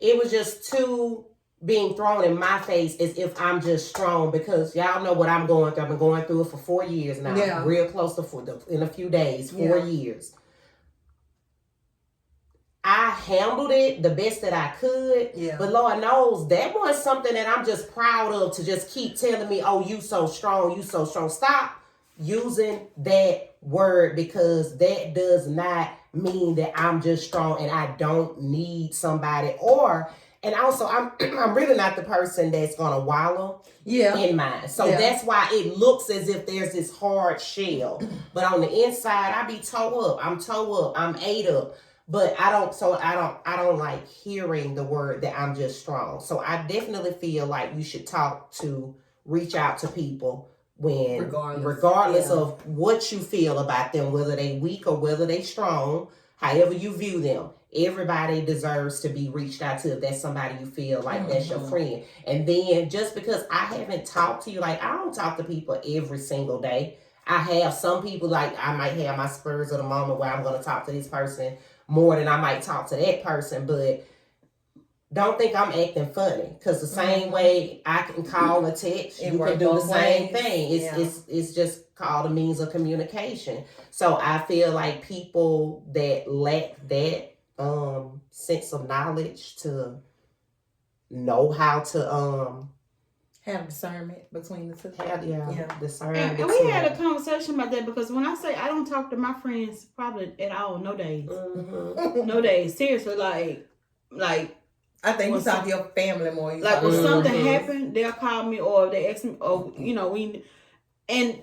it was just too being thrown in my face as if I'm just strong because y'all know what I'm going through. I've been going through it for 4 years now. Yeah. Real close to in a few days, 4 years. I handled it the best that I could, but Lord knows that was something that I'm just proud of to just keep telling me, oh, you so strong, you so strong. Stop using that word because that does not mean that I'm just strong and I don't need somebody and also I'm really not the person that's gonna wallow in mine. So that's why it looks as if there's this hard shell. But on the inside I be toe up. I'm ate up. But I don't like hearing the word that I'm just strong. So I definitely feel like you should reach out to people when regardless of what you feel about them, whether they weak or whether they strong, however you view them. Everybody deserves to be reached out to if that's somebody you feel like that's your friend. And then just because I haven't talked to you, like I don't talk to people every single day. I have some people like I might have my spurs of the moment where I'm going to talk to this person more than I might talk to that person, but don't think I'm acting funny because the same way I can call a text, you can do the same thing. It's just called a means of communication. So I feel like people that lack that sense of knowledge to know how to have discernment between the two. Discernment. And we had a conversation about that because when I say I don't talk to my friends probably at all, no days. No days. Seriously, like I think you talk to your family more. Like when something happened, they'll call me or they ask me, or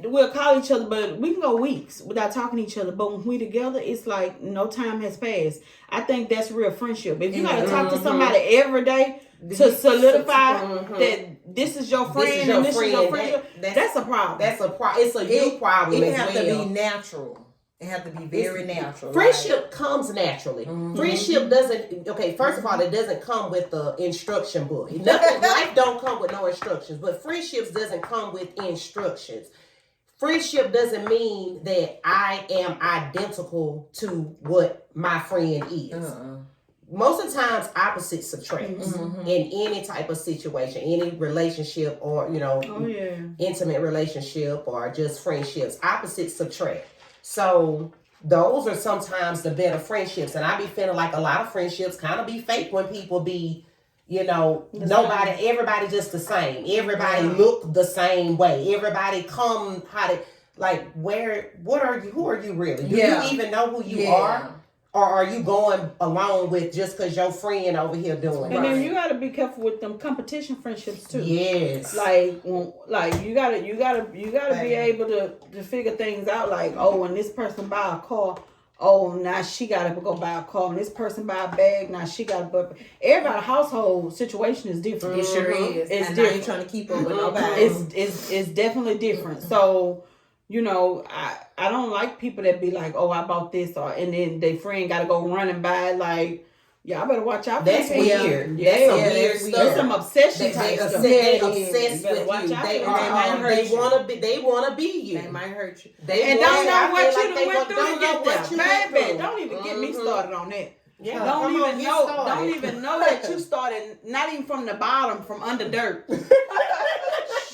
we'll call each other, but we can go weeks without talking to each other. But when we together, it's like no time has passed. I think that's real friendship. If you gotta talk to somebody every day to solidify that this is your friend and this is your friendship, that's a problem. That's a problem. It's a you problem. It has to be natural. It has to be very natural. Friendship comes naturally. Friendship doesn't. Okay, first of all, it doesn't come with the instruction book. Life don't come with no instructions, but friendships doesn't come with instructions. Friendship doesn't mean that I am identical to what my friend is. Most of the times, opposites attract in any type of situation, any relationship, or intimate relationship, or just friendships. Opposites attract. So those are sometimes the better friendships. And I be feeling like a lot of friendships kind of be fake when people be, everybody just the same. Everybody look the same way. Everybody come what are you? Who are you really? Do you even know who you are? Or are you going along with just because your friend over here doing it? And then you got to be careful with them competition friendships too. Yes. Like you gotta be able to figure things out. Like, oh, when this person buy a car, oh, now she got to go buy a car. When this person buy a bag, now she got to. Everybody's household situation is different. It sure is. It's and different. I ain't trying to keep up with nobody. It's definitely different. So. I don't like people that be like, oh, I bought this, and then their friend got to go run and buy it. Like, y'all better watch out. That's weird. Yeah, that's some weird stuff. That's some obsession type stuff. They obsessed with you. They want to be you. They might hurt you. And don't know what you done went through to get there. Baby, don't even get me started on that. Yeah, Don't come on, even get know. started. Don't even know that you started. Not even from the bottom, from under dirt.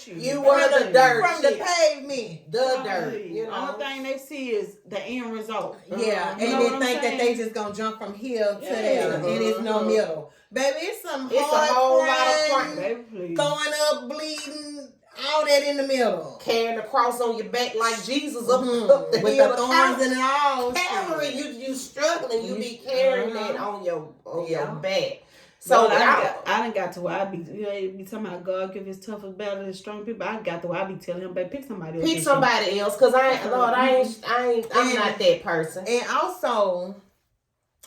You were the dirt. From the pavement. The dirt. You know. Only thing they see is the end result. Yeah, You and know they what I'm think that saying? they just gonna jump from here to Yeah. there, and it's no Mhm. middle. Baby, it's some It's a hard whole lot of crying, Baby, please. throwing up, bleeding, all that in the middle. Carrying the cross on your back like Jesus up, Mhm. up the With hill the of thorns Calvary. and all. Carrying shit. you struggling. You You- be carrying that uh-huh. on your Yeah. back. So So I done got to where I be, be talking about God give his toughest battle to strong people. I got to where I be telling him, baby, pick somebody else. pick this somebody else, cause I'm And- not that person. And also,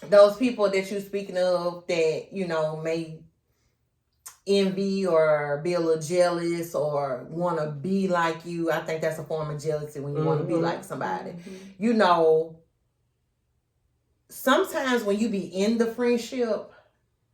those people that you're speaking of that, you know, may envy or be a little jealous or want to be like you. I think that's a form of jealousy when you want to be Mhm. like somebody. Mhm. You know, sometimes when you be in the friendship,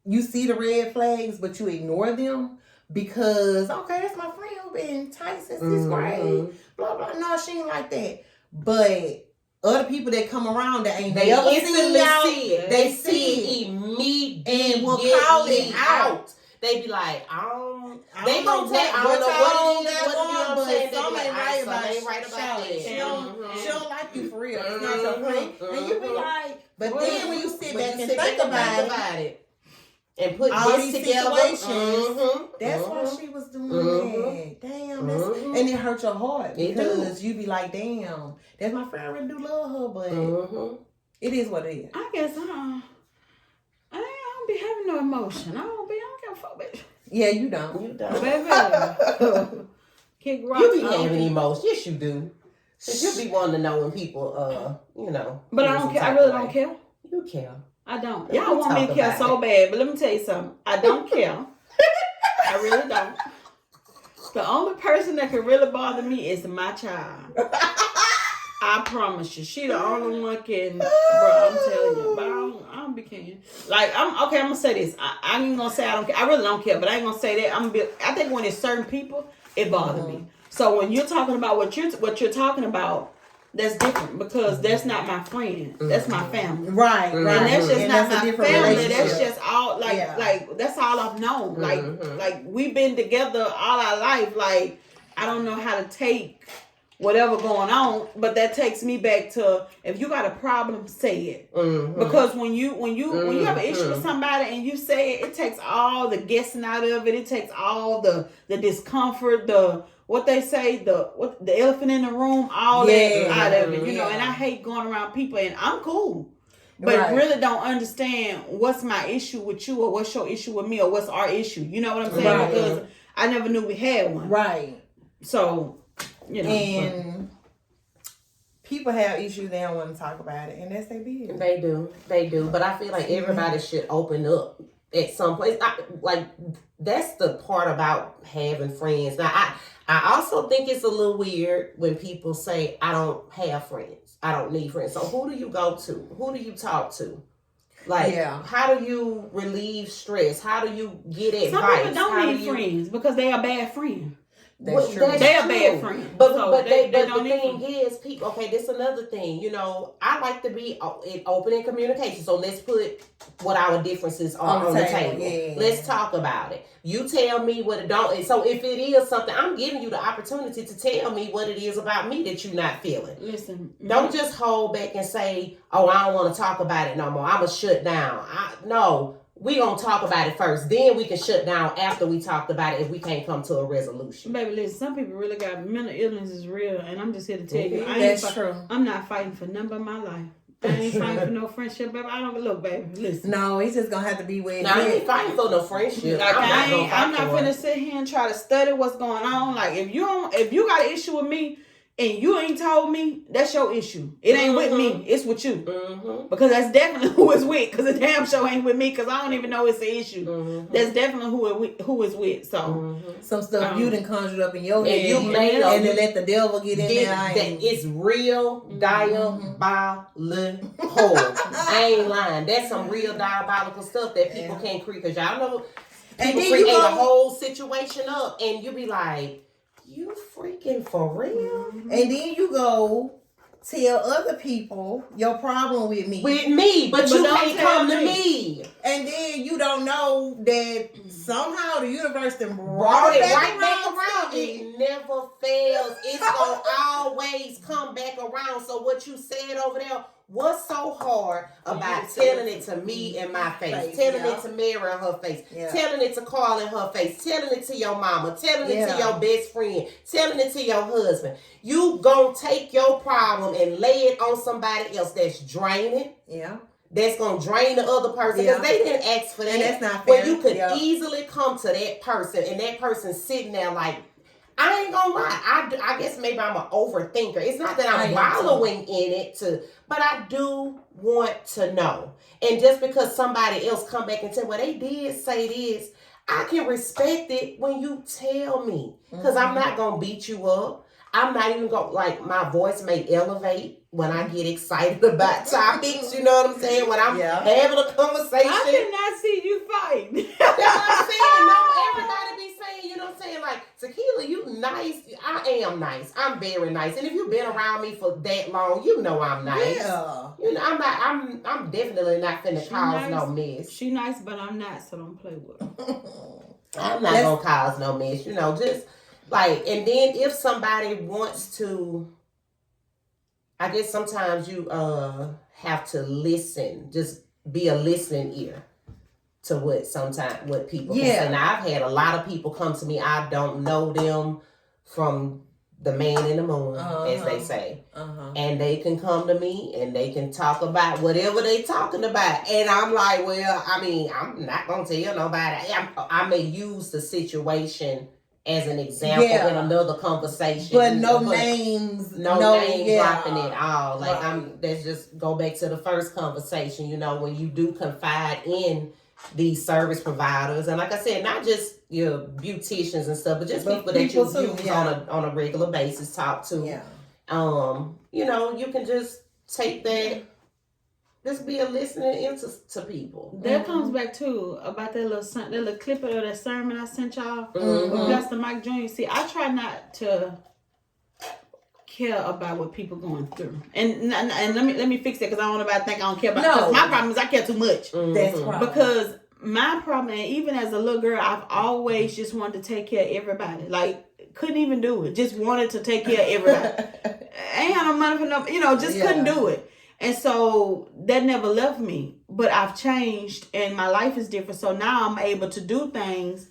you see the red flags, but you ignore them because, okay, that's my friend who been tight since 6th grade. Mhm. Blah, blah. No, she ain't like that. But other people that come around that ain't They never instantly seen y'all, see it. they They see it immediately and will call it out. They be like, I they don't gonna know tell. I don't what know y'all what it is. got What you know going, what I'm but saying? They be something like, ain't right about something ain't right about Shawty. that. She don't, Mhm. she don't like you for real. It's not your friend. And you be Mhm. like, but Well, then when you sit when back you and sit think back and about it, and put all this these together, situations, that's why mhm. she was doing Mhm. that. Damn, that's, Mhm. and it hurt your heart It because you be like, damn, that's my friend. I really do love her, but Mhm. it is what it is. I guess I don't be having no emotion. I don't give a fuck, bitch. Yeah, you don't. You don't. Baby. Kick rocks. You be I don't having care. emotions. Yes, you do. Cause you be wanting to know when people, you know. But I feel don't some care. I type really of don't way. care. You care. I don't. We Y'all want me to talk care about so it. bad, but let me tell you something. I don't care. I really don't. The only person that can really bother me is my child. I promise you, she the only one can. Bro, I'm telling you, but I don't be caring. Like I'm gonna say this. I ain't gonna say I don't care. I really don't care, but I ain't gonna say that. I think when it's certain people, it bothers me. So when you're talking about what you're talking about, that's different because that's not my friend. That's my family. Right, right. And that's just And not that's a my different family. That's relationship. just all like that's all I've known. Like we've been together all our life. Like I don't know how to take whatever going on, but that takes me back to if you got a problem, say it. Mhm. Because when you have an issue with somebody and you say it, it takes all the guessing out of it. It takes all the discomfort, the what they say, the elephant in the room, all that out of it. You know, and I hate going around people, and I'm cool. But Right. really don't understand what's my issue with you or what's your issue with me or what's our issue. You know what I'm saying? Right. Because I never knew we had one. Right. So, you know. And people have issues, they don't want to talk about it, and that's their business. They do. But I feel like everybody should open up at some place. Like that's the part about having friends. Now, I also think it's a little weird when people say, I don't have friends. I don't need friends. So who do you go to? Who do you talk to? Like, how do you relieve stress? How do you get advice? Some people don't need friends because they are bad friends. That's true. They are bad friends. But So they don't the need thing friends. is, people. Okay, this is another thing. You know, I like to be in open in communication. So let's put what our differences are on the table. Yeah. Let's talk about it. You tell me what it don't. And so if it is something, I'm giving you the opportunity to tell me what it is about me that you're not feeling. Listen, Don't just hold back and say, "Oh, I don't want to talk about it no more. I'ma shut down." No. We gonna talk about it first. Then we can shut down after we talked about it if we can't come to a resolution. baby, listen. Some people really got mental illness is real, and I'm just here to tell you, That's true. I'm not fighting for none but my life. I ain't fighting for no friendship, baby. I don't look, baby. Listen. No, it's just gonna have to be where Now, I ain't fighting for no friendship. Like I'm not for finna it. sit here and try to study what's going on. Like if you got an issue with me and you ain't told me, that's your issue. It ain't with me. It's with you. Mm-hmm. Because that's definitely who it's with. Because the damn show ain't with me. Because I don't even know it's an issue. Mm-hmm. That's definitely who it's with. So some stuff you done conjured up in your head, you made up, and then let the devil get in there. that it's real diabolical. I ain't lying. That's some real diabolical stuff that people can't create. Because y'all know people create a whole situation up, and you be like, you freaking for real? And then you go tell other people your problem with me. But you don't can't tell come to me. me. And then you don't know that somehow the universe then Brought it right back to around. me. It never fails. It's gonna always come back around. So what you said over there, what's so hard about telling it to me in my face, telling it to Mary in her face, telling it to Carl in her face, telling it to your mama, telling it to your best friend, telling it to your husband? You gonna take your problem and lay it on somebody else that's draining. Yeah. That's gonna drain the other person because they didn't ask for that. And that's not fair. But you could easily come to that person and that person sitting there like, I ain't gonna lie. I guess maybe I'm an overthinker. It's not that I'm wallowing in it, but I do want to know. And just because somebody else come back and say, well, they did say this, I can respect it when you tell me. Because I'm not gonna beat you up. I'm not even going to, like, my voice may elevate when I get excited about topics, you know what I'm saying? When I'm having a conversation. I cannot see you fight. That's what I'm saying. No, everybody be saying, you know what I'm saying? Like, Tequila, you nice. I am nice. I'm very nice. And if you've been around me for that long, you know I'm nice. Yeah. You know, I'm definitely not finna cause no mess. She nice, but I'm not, so don't play with her. I'm not gonna cause no mess, you know, just... Like, and then if somebody wants to, I guess sometimes you have to listen, just be a listening ear to what people can say. Now, I've had a lot of people come to me, I don't know them from the man in the moon, as they say. And they can come to me and they can talk about whatever they talking about. And I'm like, well, I mean, I'm not going to tell nobody. I may use the situation as an example in another conversation, but no names dropping at all. Like let's just go back to the first conversation. You know, when you do confide in these service providers, and like I said, not just your beauticians and stuff, but just people that you use on a regular basis, talk to. You know, you can just take that. Just be a listening ear to people. That comes back too about that little clip of that sermon I sent y'all with Pastor Mike Jr. See, I try not to care about what people going through, and let me fix that because I don't know about think I don't care about. Because my problem is I care too much. That's right. Because my problem, and even as a little girl, I've always just wanted to take care of everybody. Like, couldn't even do it. Just wanted to take care of everybody. Ain't had no money for no, just couldn't do it. And so that never left me, but I've changed and my life is different. So now I'm able to do things,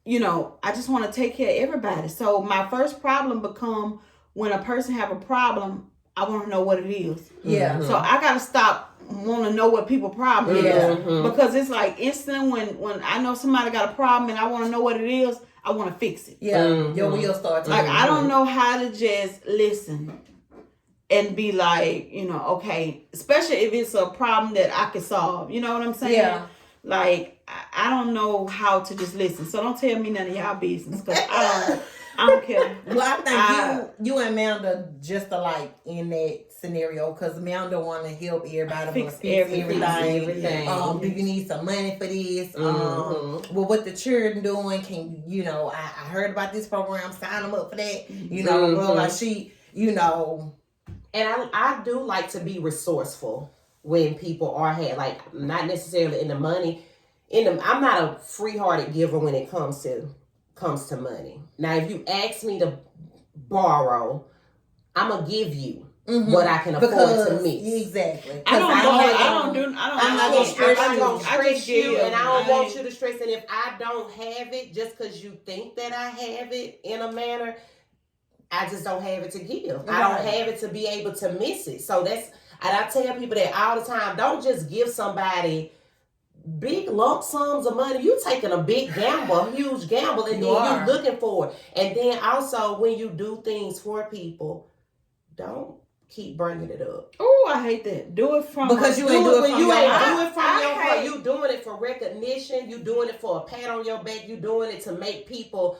I just want to take care of everybody. So my first problem become when a person have a problem, I want to know what it is. Yeah. So I got to stop want to know what people's problem is. Because it's like instant when I know somebody got a problem and I want to know what it is, I want to fix it. Yeah. Your wheels start to like, I don't know how to just listen and be like, okay, especially if it's a problem that I can solve. You know what I'm saying? Yeah. Like, I don't know how to just listen. So don't tell me none of y'all business because I don't care. Well, I think you and Amanda just alike in that scenario because Amanda want to help everybody Fix everything. Do you need some money for this? Well, what the children doing? Can I heard about this program. Sign them up for that. Well, like she, And I do like to be resourceful when people are like not necessarily in the money. I'm not a free-hearted giver when it comes to money. Now, if you ask me to borrow, I'm gonna give you what I can afford to miss. Exactly. I'm not gonna stress you, and I don't want you to stress. And if I don't have it, just because you think that I have it in a manner, I just don't have it to give. I don't have it to be able to miss it. So and I tell people that all the time. Don't just give somebody big lump sums of money. You're taking a big gamble, a huge gamble, and then you're looking for it. And then also, when you do things for people, don't keep bringing it up. Oh, I hate that. Do it from because you ain't doing it from your heart. You doing it for recognition. You doing it for a pat on your back. You doing it to make people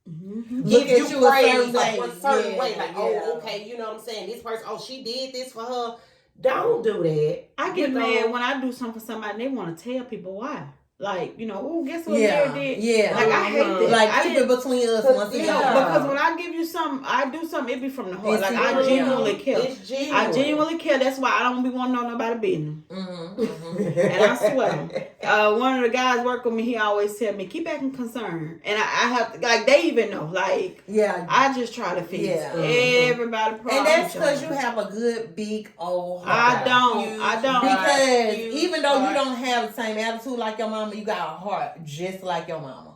give you praise a certain way. Like, okay, you know what I'm saying? This person, she did this for her. Don't do that. I get mad when I do something for somebody and they want to tell people why. Like, oh, guess what Yeah, Mary did? yeah. Like, I hate that. Like, I keep didn't- it between us once Yeah. again. because when I give you something, I do something, it be from the heart. It's Like, I real. genuinely care. It's genuine. I genuinely care. That's why I don't be wanting to know nobody business. And I swear, one of the guys work with me, he always tell me, keep acting concerned. And I have to, like, they even know. Like, Yeah. I just try to fix Yeah. everybody problem. And that's because you have a good, big, old I heart. don't. Because Huge even though you heart. don't have the same attitude like your mama, you got a heart just like your mama.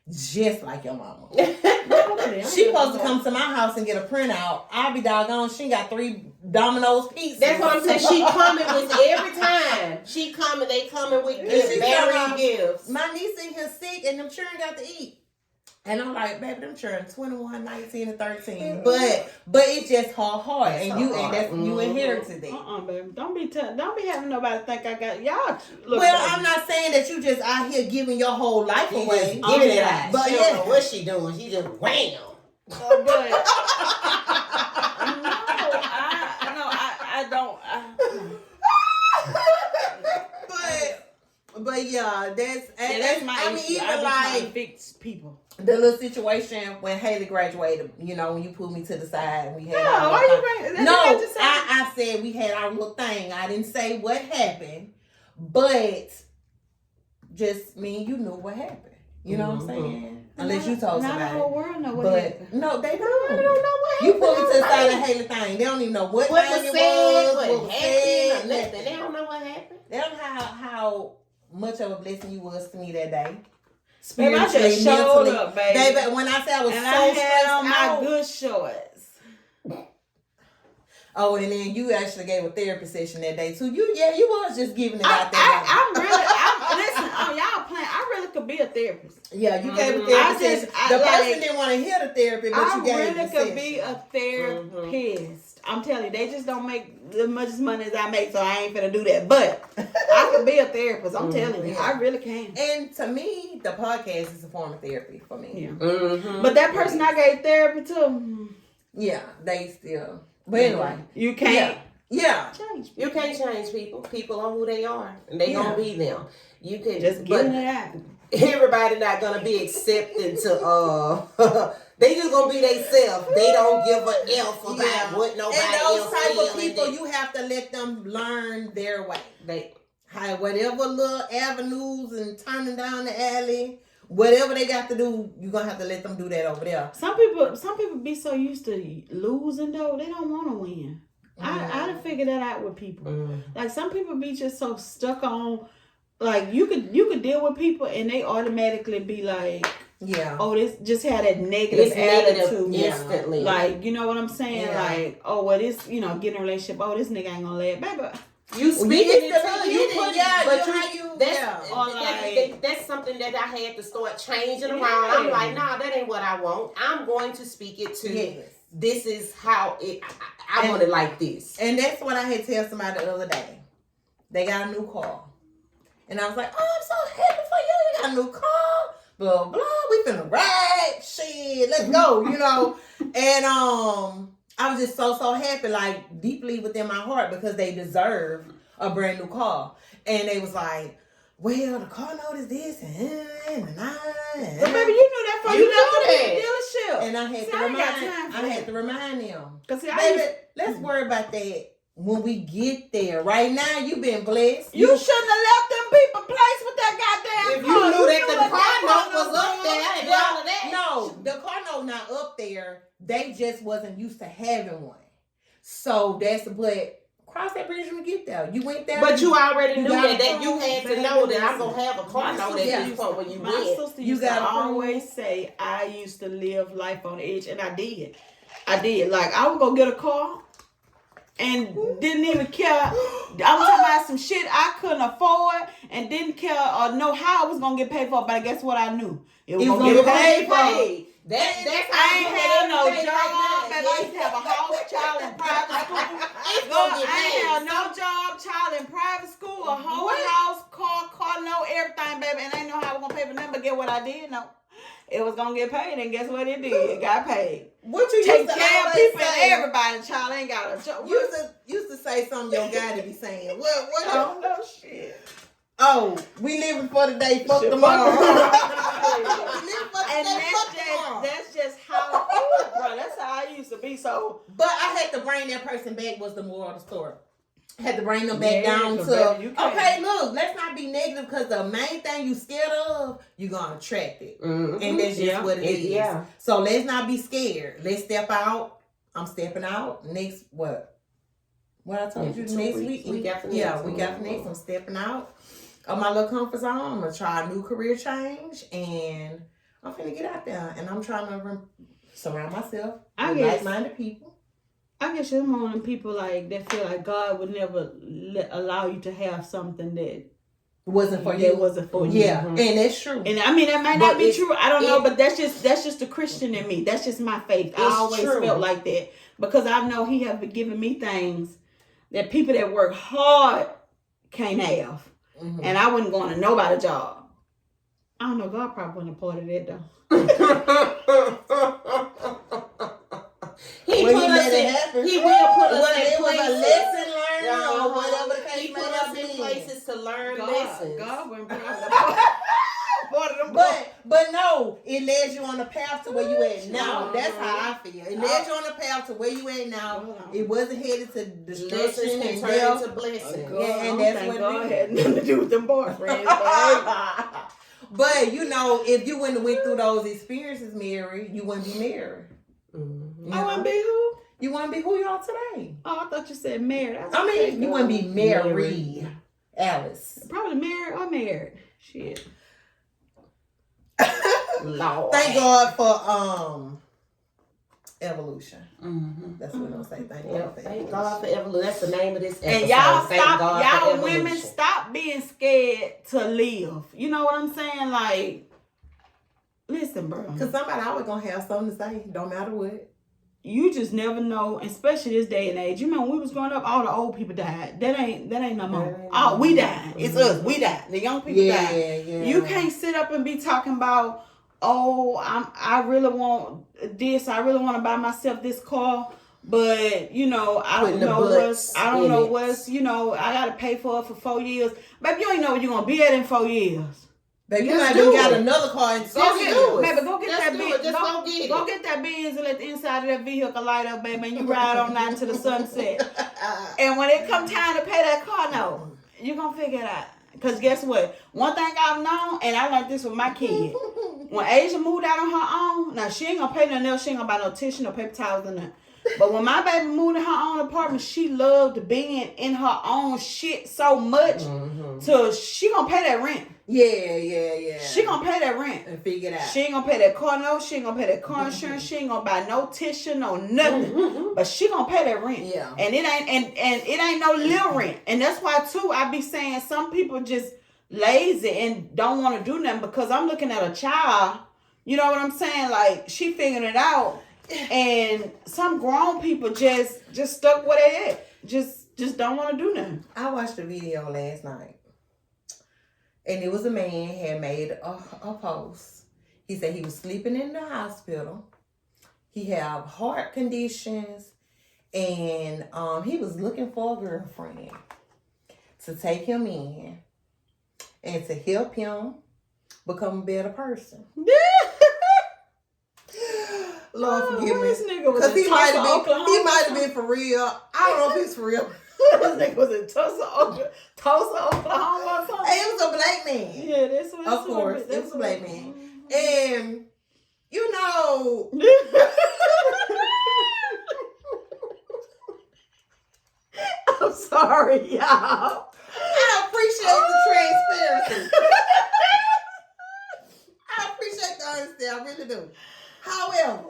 Just like your mama. She supposed to come to my house and get a printout. I'll be doggone. She got 3 Domino's pizzas. That's what I'm saying. She coming with every time. She coming. They coming with gifts, She very come- gifts. My niece in here sick and them children got to eat. And I'm like, baby, them children 21, 19, and 13. But it's just her heart. It's And her you heart. and that's you inherited it. Baby. Don't be having nobody think I got y'all. Look, Well, baby. I'm not saying that you just out here giving your whole life She away. just giving it out. But She yeah. don't know what she doing. She just wham. But I don't. But yeah, That's my I mean, issue. even I be trying to like fix people. the little situation when Haley graduated, when you pulled me to the side and we had No, our why little you thing. bring? No, I just said. I said we had our little thing. I didn't say what happened, but just me and you knew what happened. You know what I'm saying? Unless you told Not the somebody. whole world know what But happened. no, they I don't. don't know what You happened. pulled me to the side of Haley thing. They don't even know what What thing was it said, was, what what was happened, said, or nothing. They don't know what happened. They don't know how much of a blessing you was to me that day. Baby, I Spiritually, just showed mentally. up, baby. Baby, when I said I was And so I stressed had on out. my good shorts. Oh, and then you actually gave a therapy session that day too. You was just giving it out there. Listen, y'all playing. I really could be a therapist. Yeah, you gave a Mhm. therapy session. The like- person didn't want to hear the therapy, but I you gave really the could session. be a therapist. I'm telling you, they just don't make as much money as I make, so I ain't finna do that. But I could be a therapist. I'm telling you, I really can. And to me, the podcast is a form of therapy for me. Yeah. Mm-hmm. But that person I gave therapy to, Yeah, they still. But anyway, you can't yeah. change. You can't change people. People are who they are, and they gonna be them. You can Just getting it out. Everybody not gonna be accepting to they just gonna be themselves. They don't give a F about what nobody And those else type feel, of people, and you have to let them learn their way. they Whatever little avenues and turning down the alley, whatever they got to do, you're gonna have to let them do that over there. Some people be so used to losing though, they don't want to win. I done figured that out with people. Like some people be just so stuck on, like you could deal with people and they automatically be like, Yeah. this just had that negative it's negative attitude. instantly. Like, you know what I'm saying? Yeah. Like, this, getting a relationship. This nigga ain't gonna let baby. You speaking it's it the to you, beginning, put yeah, but you- you, how you- that's, yeah. Or like- that's something that I had to start changing around. Yeah. I'm like, nah, that ain't what I want. I'm going to speak it to. Yes. This is how it. I want it like this. And that's what I had to tell somebody the other day. They got a new car. And I was like, oh, I'm so happy for you. You got a new car. Blah, blah. We finna ride. Shit, let's go, And I was just so happy, like deeply within my heart, because they deserve a brand new car. And they was like, well, the car note is this and But baby, you knew that before You you left know the dealership. And I had See, to I ain't got remind time for I that. had to remind them. Cause see, Baby, let's worry about that when we get there. Right now, you've been blessed. you shouldn't have left them people place with that goddamn If you car. knew that the what car that note was up there and Well, all of that. No, the car note not up there. They just wasn't used to having one. So but cross that bridge when you get there. You went there. But you already knew got that a you car, had to baby, know that I'm listen. gonna have a car note at this point when you My went. sister You used to gotta prove- always say, I used to live life on the edge, and I did. Like, I would go get a car and didn't even care. I was talking about some shit I couldn't afford and didn't care or know how I was going to get paid for, but guess what I knew? It was It was going to gonna get paid for. That's I ain't had no job, baby. I used to have a house, child in private school. It's Girl, gonna get I ain't paid. had no job, child in private school, a whole house, car note, everything, baby. And I ain't know how I was gonna pay for nothing, but get what I did? No. It was gonna get paid, and guess what it did? It got paid. What you Take used to care of always people say, and everybody, child. Ain't got a job. Used to say something your guy to be saying. What? I don't know shit. Oh, we living for today, fuck Shit, tomorrow. fuck tomorrow. We living for And today, fuck tomorrow. that's just how, ooh, bro, that's how I used to be. So, But I had to bring that person back was the moral of the story. Had to bring them back Yeah, down so to, baby, you can't. okay, look, let's not be negative because the main thing you scared of, you're going to attract it. Mhm. And that's just Yeah. what it is. Yeah. So let's not be scared. Let's step out. I'm stepping out. Next, what? What I told you, Next 2 next weeks. week? Week after Yeah, next. week after next. I'm stepping out of my little comfort zone. I'm going to try a new career change. And I'm finna get out there. And I'm trying to surround myself I with guess- like-minded people. I guess you're one of them people like that feel like God would never allow you to have something that Wasn't for you. wasn't for you. Yeah, and that's true. And I mean that might But not be it's- true. I don't know, but that's just the Christian in me. That's just my faith. I It's always true. felt like that because I know He have given me things that people that work hard can't have, Mhm. and I wouldn't go on to nobody's job. I don't know. God probably wasn't a part of that though. He When put he us let it in. happen. He will put us Whether in it was a places. lesson learned Uh-huh. or whatever the case He may put us in be. places to learn God lessons. wouldn't put us part of them. But no, it led you on the path to where you at now. Mhm. That's how I feel. It led you on the path to where you at now. It wasn't headed to destruction Lessons can and turn death. into blessings. God, Yeah, and I don't that's think what God it had is. nothing to do with them boyfriends. But But you know, if you wouldn't have went through those experiences, Mary, you wouldn't be married. Mhm. I wouldn't be who? You wouldn't be who you are today. Oh, I thought you said married. I mean, you wouldn't be married, Alice. Probably married or married. Shit. Lord. Thank God for evolution. Mhm. That's what I'm say. Thank Yeah, God for thank evolution. God for evolution. That's the name of this episode. And y'all Thank stop, God for y'all women evolution. stop being scared to live. You know what I'm saying? Like, listen, bro. Cause somebody always gonna have something to say. Don't matter what. You just never know, especially this day and age. You remember when we was growing up, all the old people died. That ain't no more. That ain't Oh, no we more. died. It's us. We died. The young people died. Yeah. You can't sit up and be talking about, oh, I really want this. I really want to buy myself this car, but you know, I don't Putting the know buts I don't in know it. what's, you know, I gotta pay for it for 4 years. Baby, you ain't know where you're gonna be at in 4 years. Baby, you Just might do even got it. another car and Just still do do it. Baby, go get Just that do Benz. it. Just go get it. Go get that Benz and let the inside of that vehicle light up, baby, and you ride on out to the sunset. And when it come time to pay that car note, you gonna figure it out. Cause guess what? One thing I've known, and I learned this with my kid. When Asia moved out on her own, now she ain't gonna pay nothing else. She ain't gonna buy no tissue, no paper towels, or nothing. But when my baby moved in her own apartment, she loved being in her own shit so much. Mhm. So she gonna pay that rent. Yeah. She gonna pay that rent. and figure it out. She ain't gonna pay that car note. She ain't gonna pay that car insurance. She ain't gonna buy no tissue, no nothing. Mhm. But she gonna pay that rent. Yeah. And it ain't and it ain't no little rent. And that's why too I be saying some people just lazy and don't want to do nothing because I'm looking at a child. You know what I'm saying? Like she figuring it out, and some grown people just stuck where they at. Just don't want to do nothing. I watched a video last night, and it was a man had made a post. He said he was sleeping in the hospital. He have heart conditions, and he was looking for a girlfriend to take him in and to help him become a better person. Lord forgive me. This nigga was Because in he might Tulsa, have been, Oklahoma. he might have been for real. I don't know if he's for real. This nigga was in Tulsa, Oklahoma or something. Hey, it was a black man. Yeah, that's what. Of course, it was a black man. And, you know, I'm sorry, y'all. I appreciate the transparency. I appreciate the honesty. I really do. However,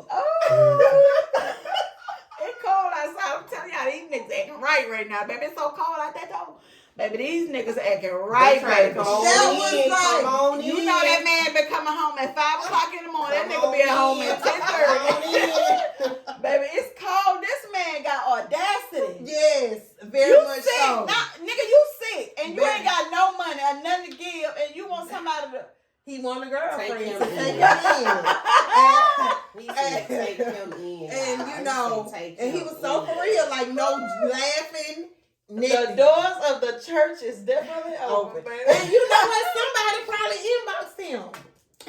It's cold outside. I'm telling y'all, these niggas acting right now, baby. It's so cold out there, though. Baby, these niggas acting right, try to baby. come on That in, was like- come on You in. know that man been coming home at 5 o'clock in the morning. That nigga be at home at Come 10:30. on Baby, it's cold. This man got audacity. yes, very You much sick. so. Nigga, you sick. And you Baby. ain't got no money or nothing to give. And you want somebody to... He want a girlfriend Take him to in. take him in. He said, take him in. And Wow. you know, He said, take and he him was so in. for real, like no laughing. The doors of the church is definitely open, baby. And you know what? Somebody probably inboxed him.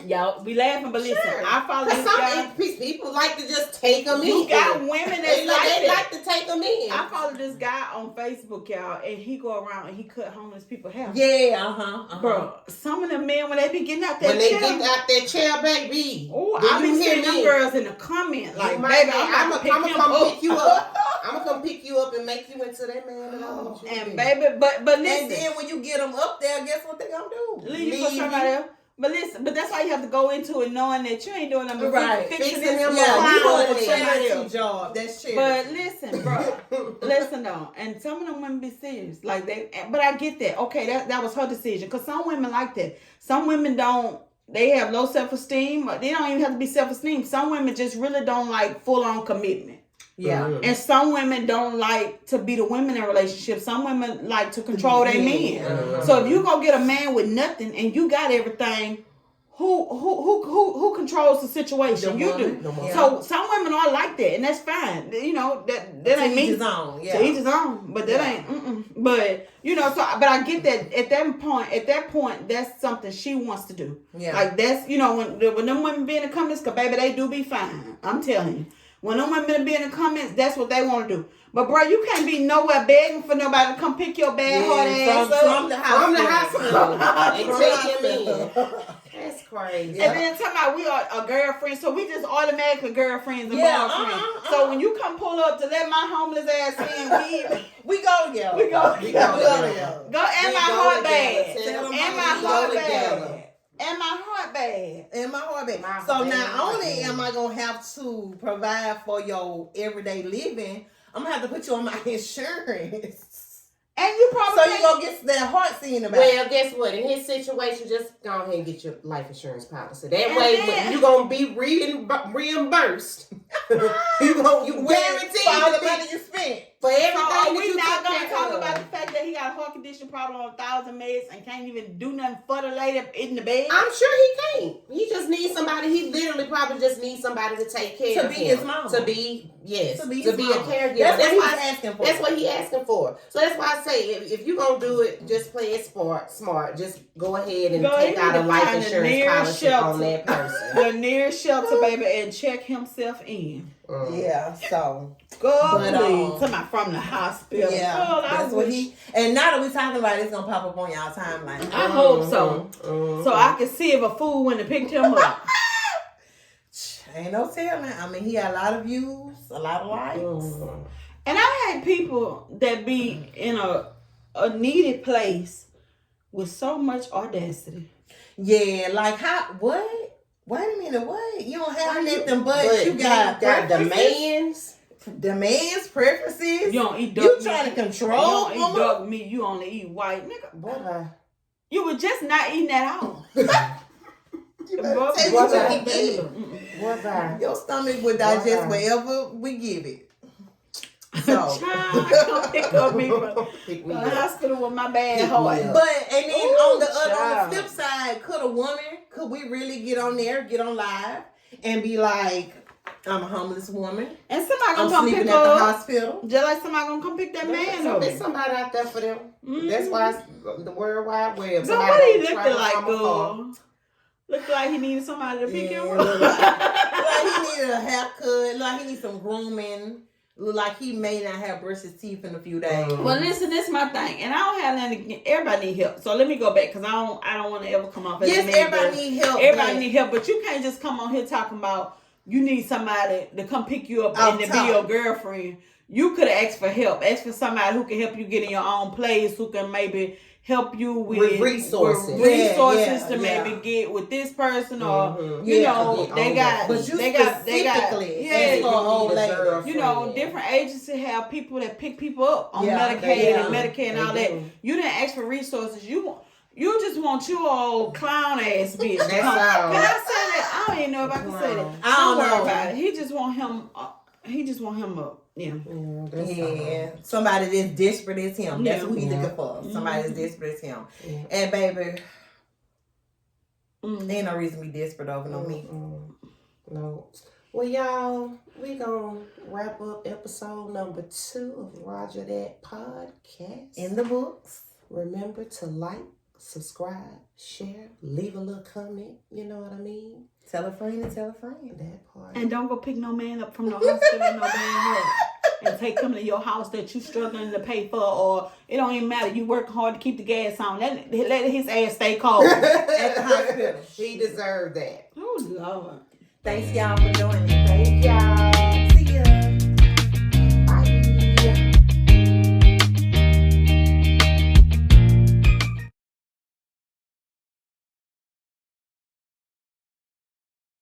Y'all be laughing, but listen, Sure. I follow this Some guy. people like to just take them in. You got women They that like to take them in. I follow this guy on Facebook, y'all, and he go around and he cut homeless people hair. Yeah, Bro, some of the men when they be getting out that when they chair, get out that chair, baby. oh, do I you be hear seeing them me? girls in the comment like, You might baby, not. I'm I'ma gonna come pick you up. I'm gonna come pick you up and make you into that man that I want you to And be. baby, but And listen, then when you get them up there, guess what they gonna do? leave you for somebody else. But listen, but that's why you have to go into it knowing that you ain't doing nothing but Right. fixing Fixing this them clown up. You for going to somebody charity else. job. That's charity. But listen, bro, listen though, and some of them women be serious, like they. But I get that. Okay, that was her decision. Cause some women like that. Some women don't. They have low self-esteem. They don't even have to be self-esteem. Some women just really don't like full-on commitment. yeah. Mhm. And some women don't like to be the women in relationships. Some women like to control their men. Mhm. So if you go get a man with nothing and you got everything, who controls the situation? The You woman. do. The woman. So some women are like that, and that's fine. You know that ain't To me. each his own. Yeah. To each his own, but that Yeah. ain't. But you know, but I get that at that point, that's something she wants to do. Yeah. Like that's when them women be in the comments, cause baby they do be fine. I'm telling you, when them women be in the comments, that's what they want to do. But bro, you can't be nowhere begging for nobody to come pick your bad heart ass up. from the From the hospital. hospital. From And take the him in. hospital. That's crazy. And then talking about we are a girlfriend, so we just automatically girlfriends and Yeah, boyfriends. So when you come pull up to let my homeless ass in, We go together. we go We go together. go and We my go heart together. bag, Tell them and we my go heart together. bag, and my heart bag. In my heart, baby. My So heart not bag. only am I gonna have to provide for your everyday living, I'm gonna have to put you on my insurance. And you probably So you gonna get that heart seen about. Well, guess what? In his situation, just go ahead and get your life insurance policy. That And way, then- you're gonna be reimbursed. you guaranteed for all the to be- money you spent. for So everything are that we you not took gonna care talk of. about the fact that he got a heart condition problem on 1,000 meds and can't even do nothing for the lady in the bed? I'm sure he can't. He just needs somebody. He literally probably just needs somebody to take care To of be him. his mom. To be his a mom. caregiver. That's what why he's asking for. That's what he asking for. So that's why I say if you're gonna do it, just play it smart. Just go ahead and Girl, take you out need a to life find the insurance nearest policy shelter. on that person. The nearest shelter, baby, and check himself in. Yeah, so Girl, But, please. Talking about from the hospital. yeah, Girl, I that's what wish- he. And now that we talking about it, it's gonna pop up on y'all timeline. I hope so. So I can see if a fool went and picked him up. Ain't no telling. I mean, he had a lot of views, a lot of likes. And I had people that be in a needed place with so much audacity. Yeah, like how? What? Wait a minute, what? You don't have nothing, but you you got demands. demands, preferences. You don't eat duck You meat. trying to You control? don't eat Mama? duck meat. You only eat white. Nigga, Boy, you were just not eating that all. You better Boy, take boy, what you boy, can get. boy, bye. Your stomach will digest Wow. whatever we give it. So, Child, come pick up me from Pick me the up. hospital with my bad Pick me heart. up. but and then Ooh, on the child. flip side, could we really get on there, get on live, and be like, I'm a homeless woman. And somebody I'm gonna come sleeping pick at the her up. hospital. Just like somebody gonna come pick that man up. There's somebody out there for them. Mhm. That's why it's the World Wide Web. So Somebody what he gonna looked travel like, from afar. girl? Looked like he needed somebody to pick Yeah, him look up. Like he needed a haircut, like he needs some grooming. Look like he may not have brushed his teeth in a few days. Well, listen, this is my thing, and I don't have nothing. Everybody need help, so let me go back because I don't want to ever come off as Yes, a man, everybody but need help. everybody but need help, but you can't just come on here talking about you need somebody to come pick you up Off and to top. be your girlfriend. You could have asked for help. Ask for somebody who can help you get in your own place, who can maybe help you with resources. resources Yeah, to yeah. maybe get with this person or Mhm. you Yeah, know get they on got that. but you they got specifically yeah, asked for an you old need a lady. girl. you know, friend. different agencies have people that pick people up on Yeah, Medicaid they and do. Medicare and They all that. do. You didn't ask for resources. You just want your old clown ass bitch. to That's come. all. Can I say that? I don't even know if I can say that. Clown. I don't worry know. about it. He just want him. He just want him up. Yeah. Yeah, that's Yeah, somebody that's desperate as him. That's Yeah. who he's Yeah. looking for. Somebody that's desperate as him. Yeah. And baby, Mm. ain't no reason to be desperate over no me. No. Well, y'all, we gonna wrap up episode number 2 of Roger That Podcast. In the books. Remember to like, subscribe, share, leave a little comment. You know what I mean? Tell a friend and tell a friend. That part. And don't go pick no man up from no hospital and no bad head. And take him to your house that you struggling to pay for, or it don't even matter. You work hard to keep the gas on. Let his ass stay cold. At the hospital. He deserved that. Oh Lord. Thanks y'all for joining. Thank y'all.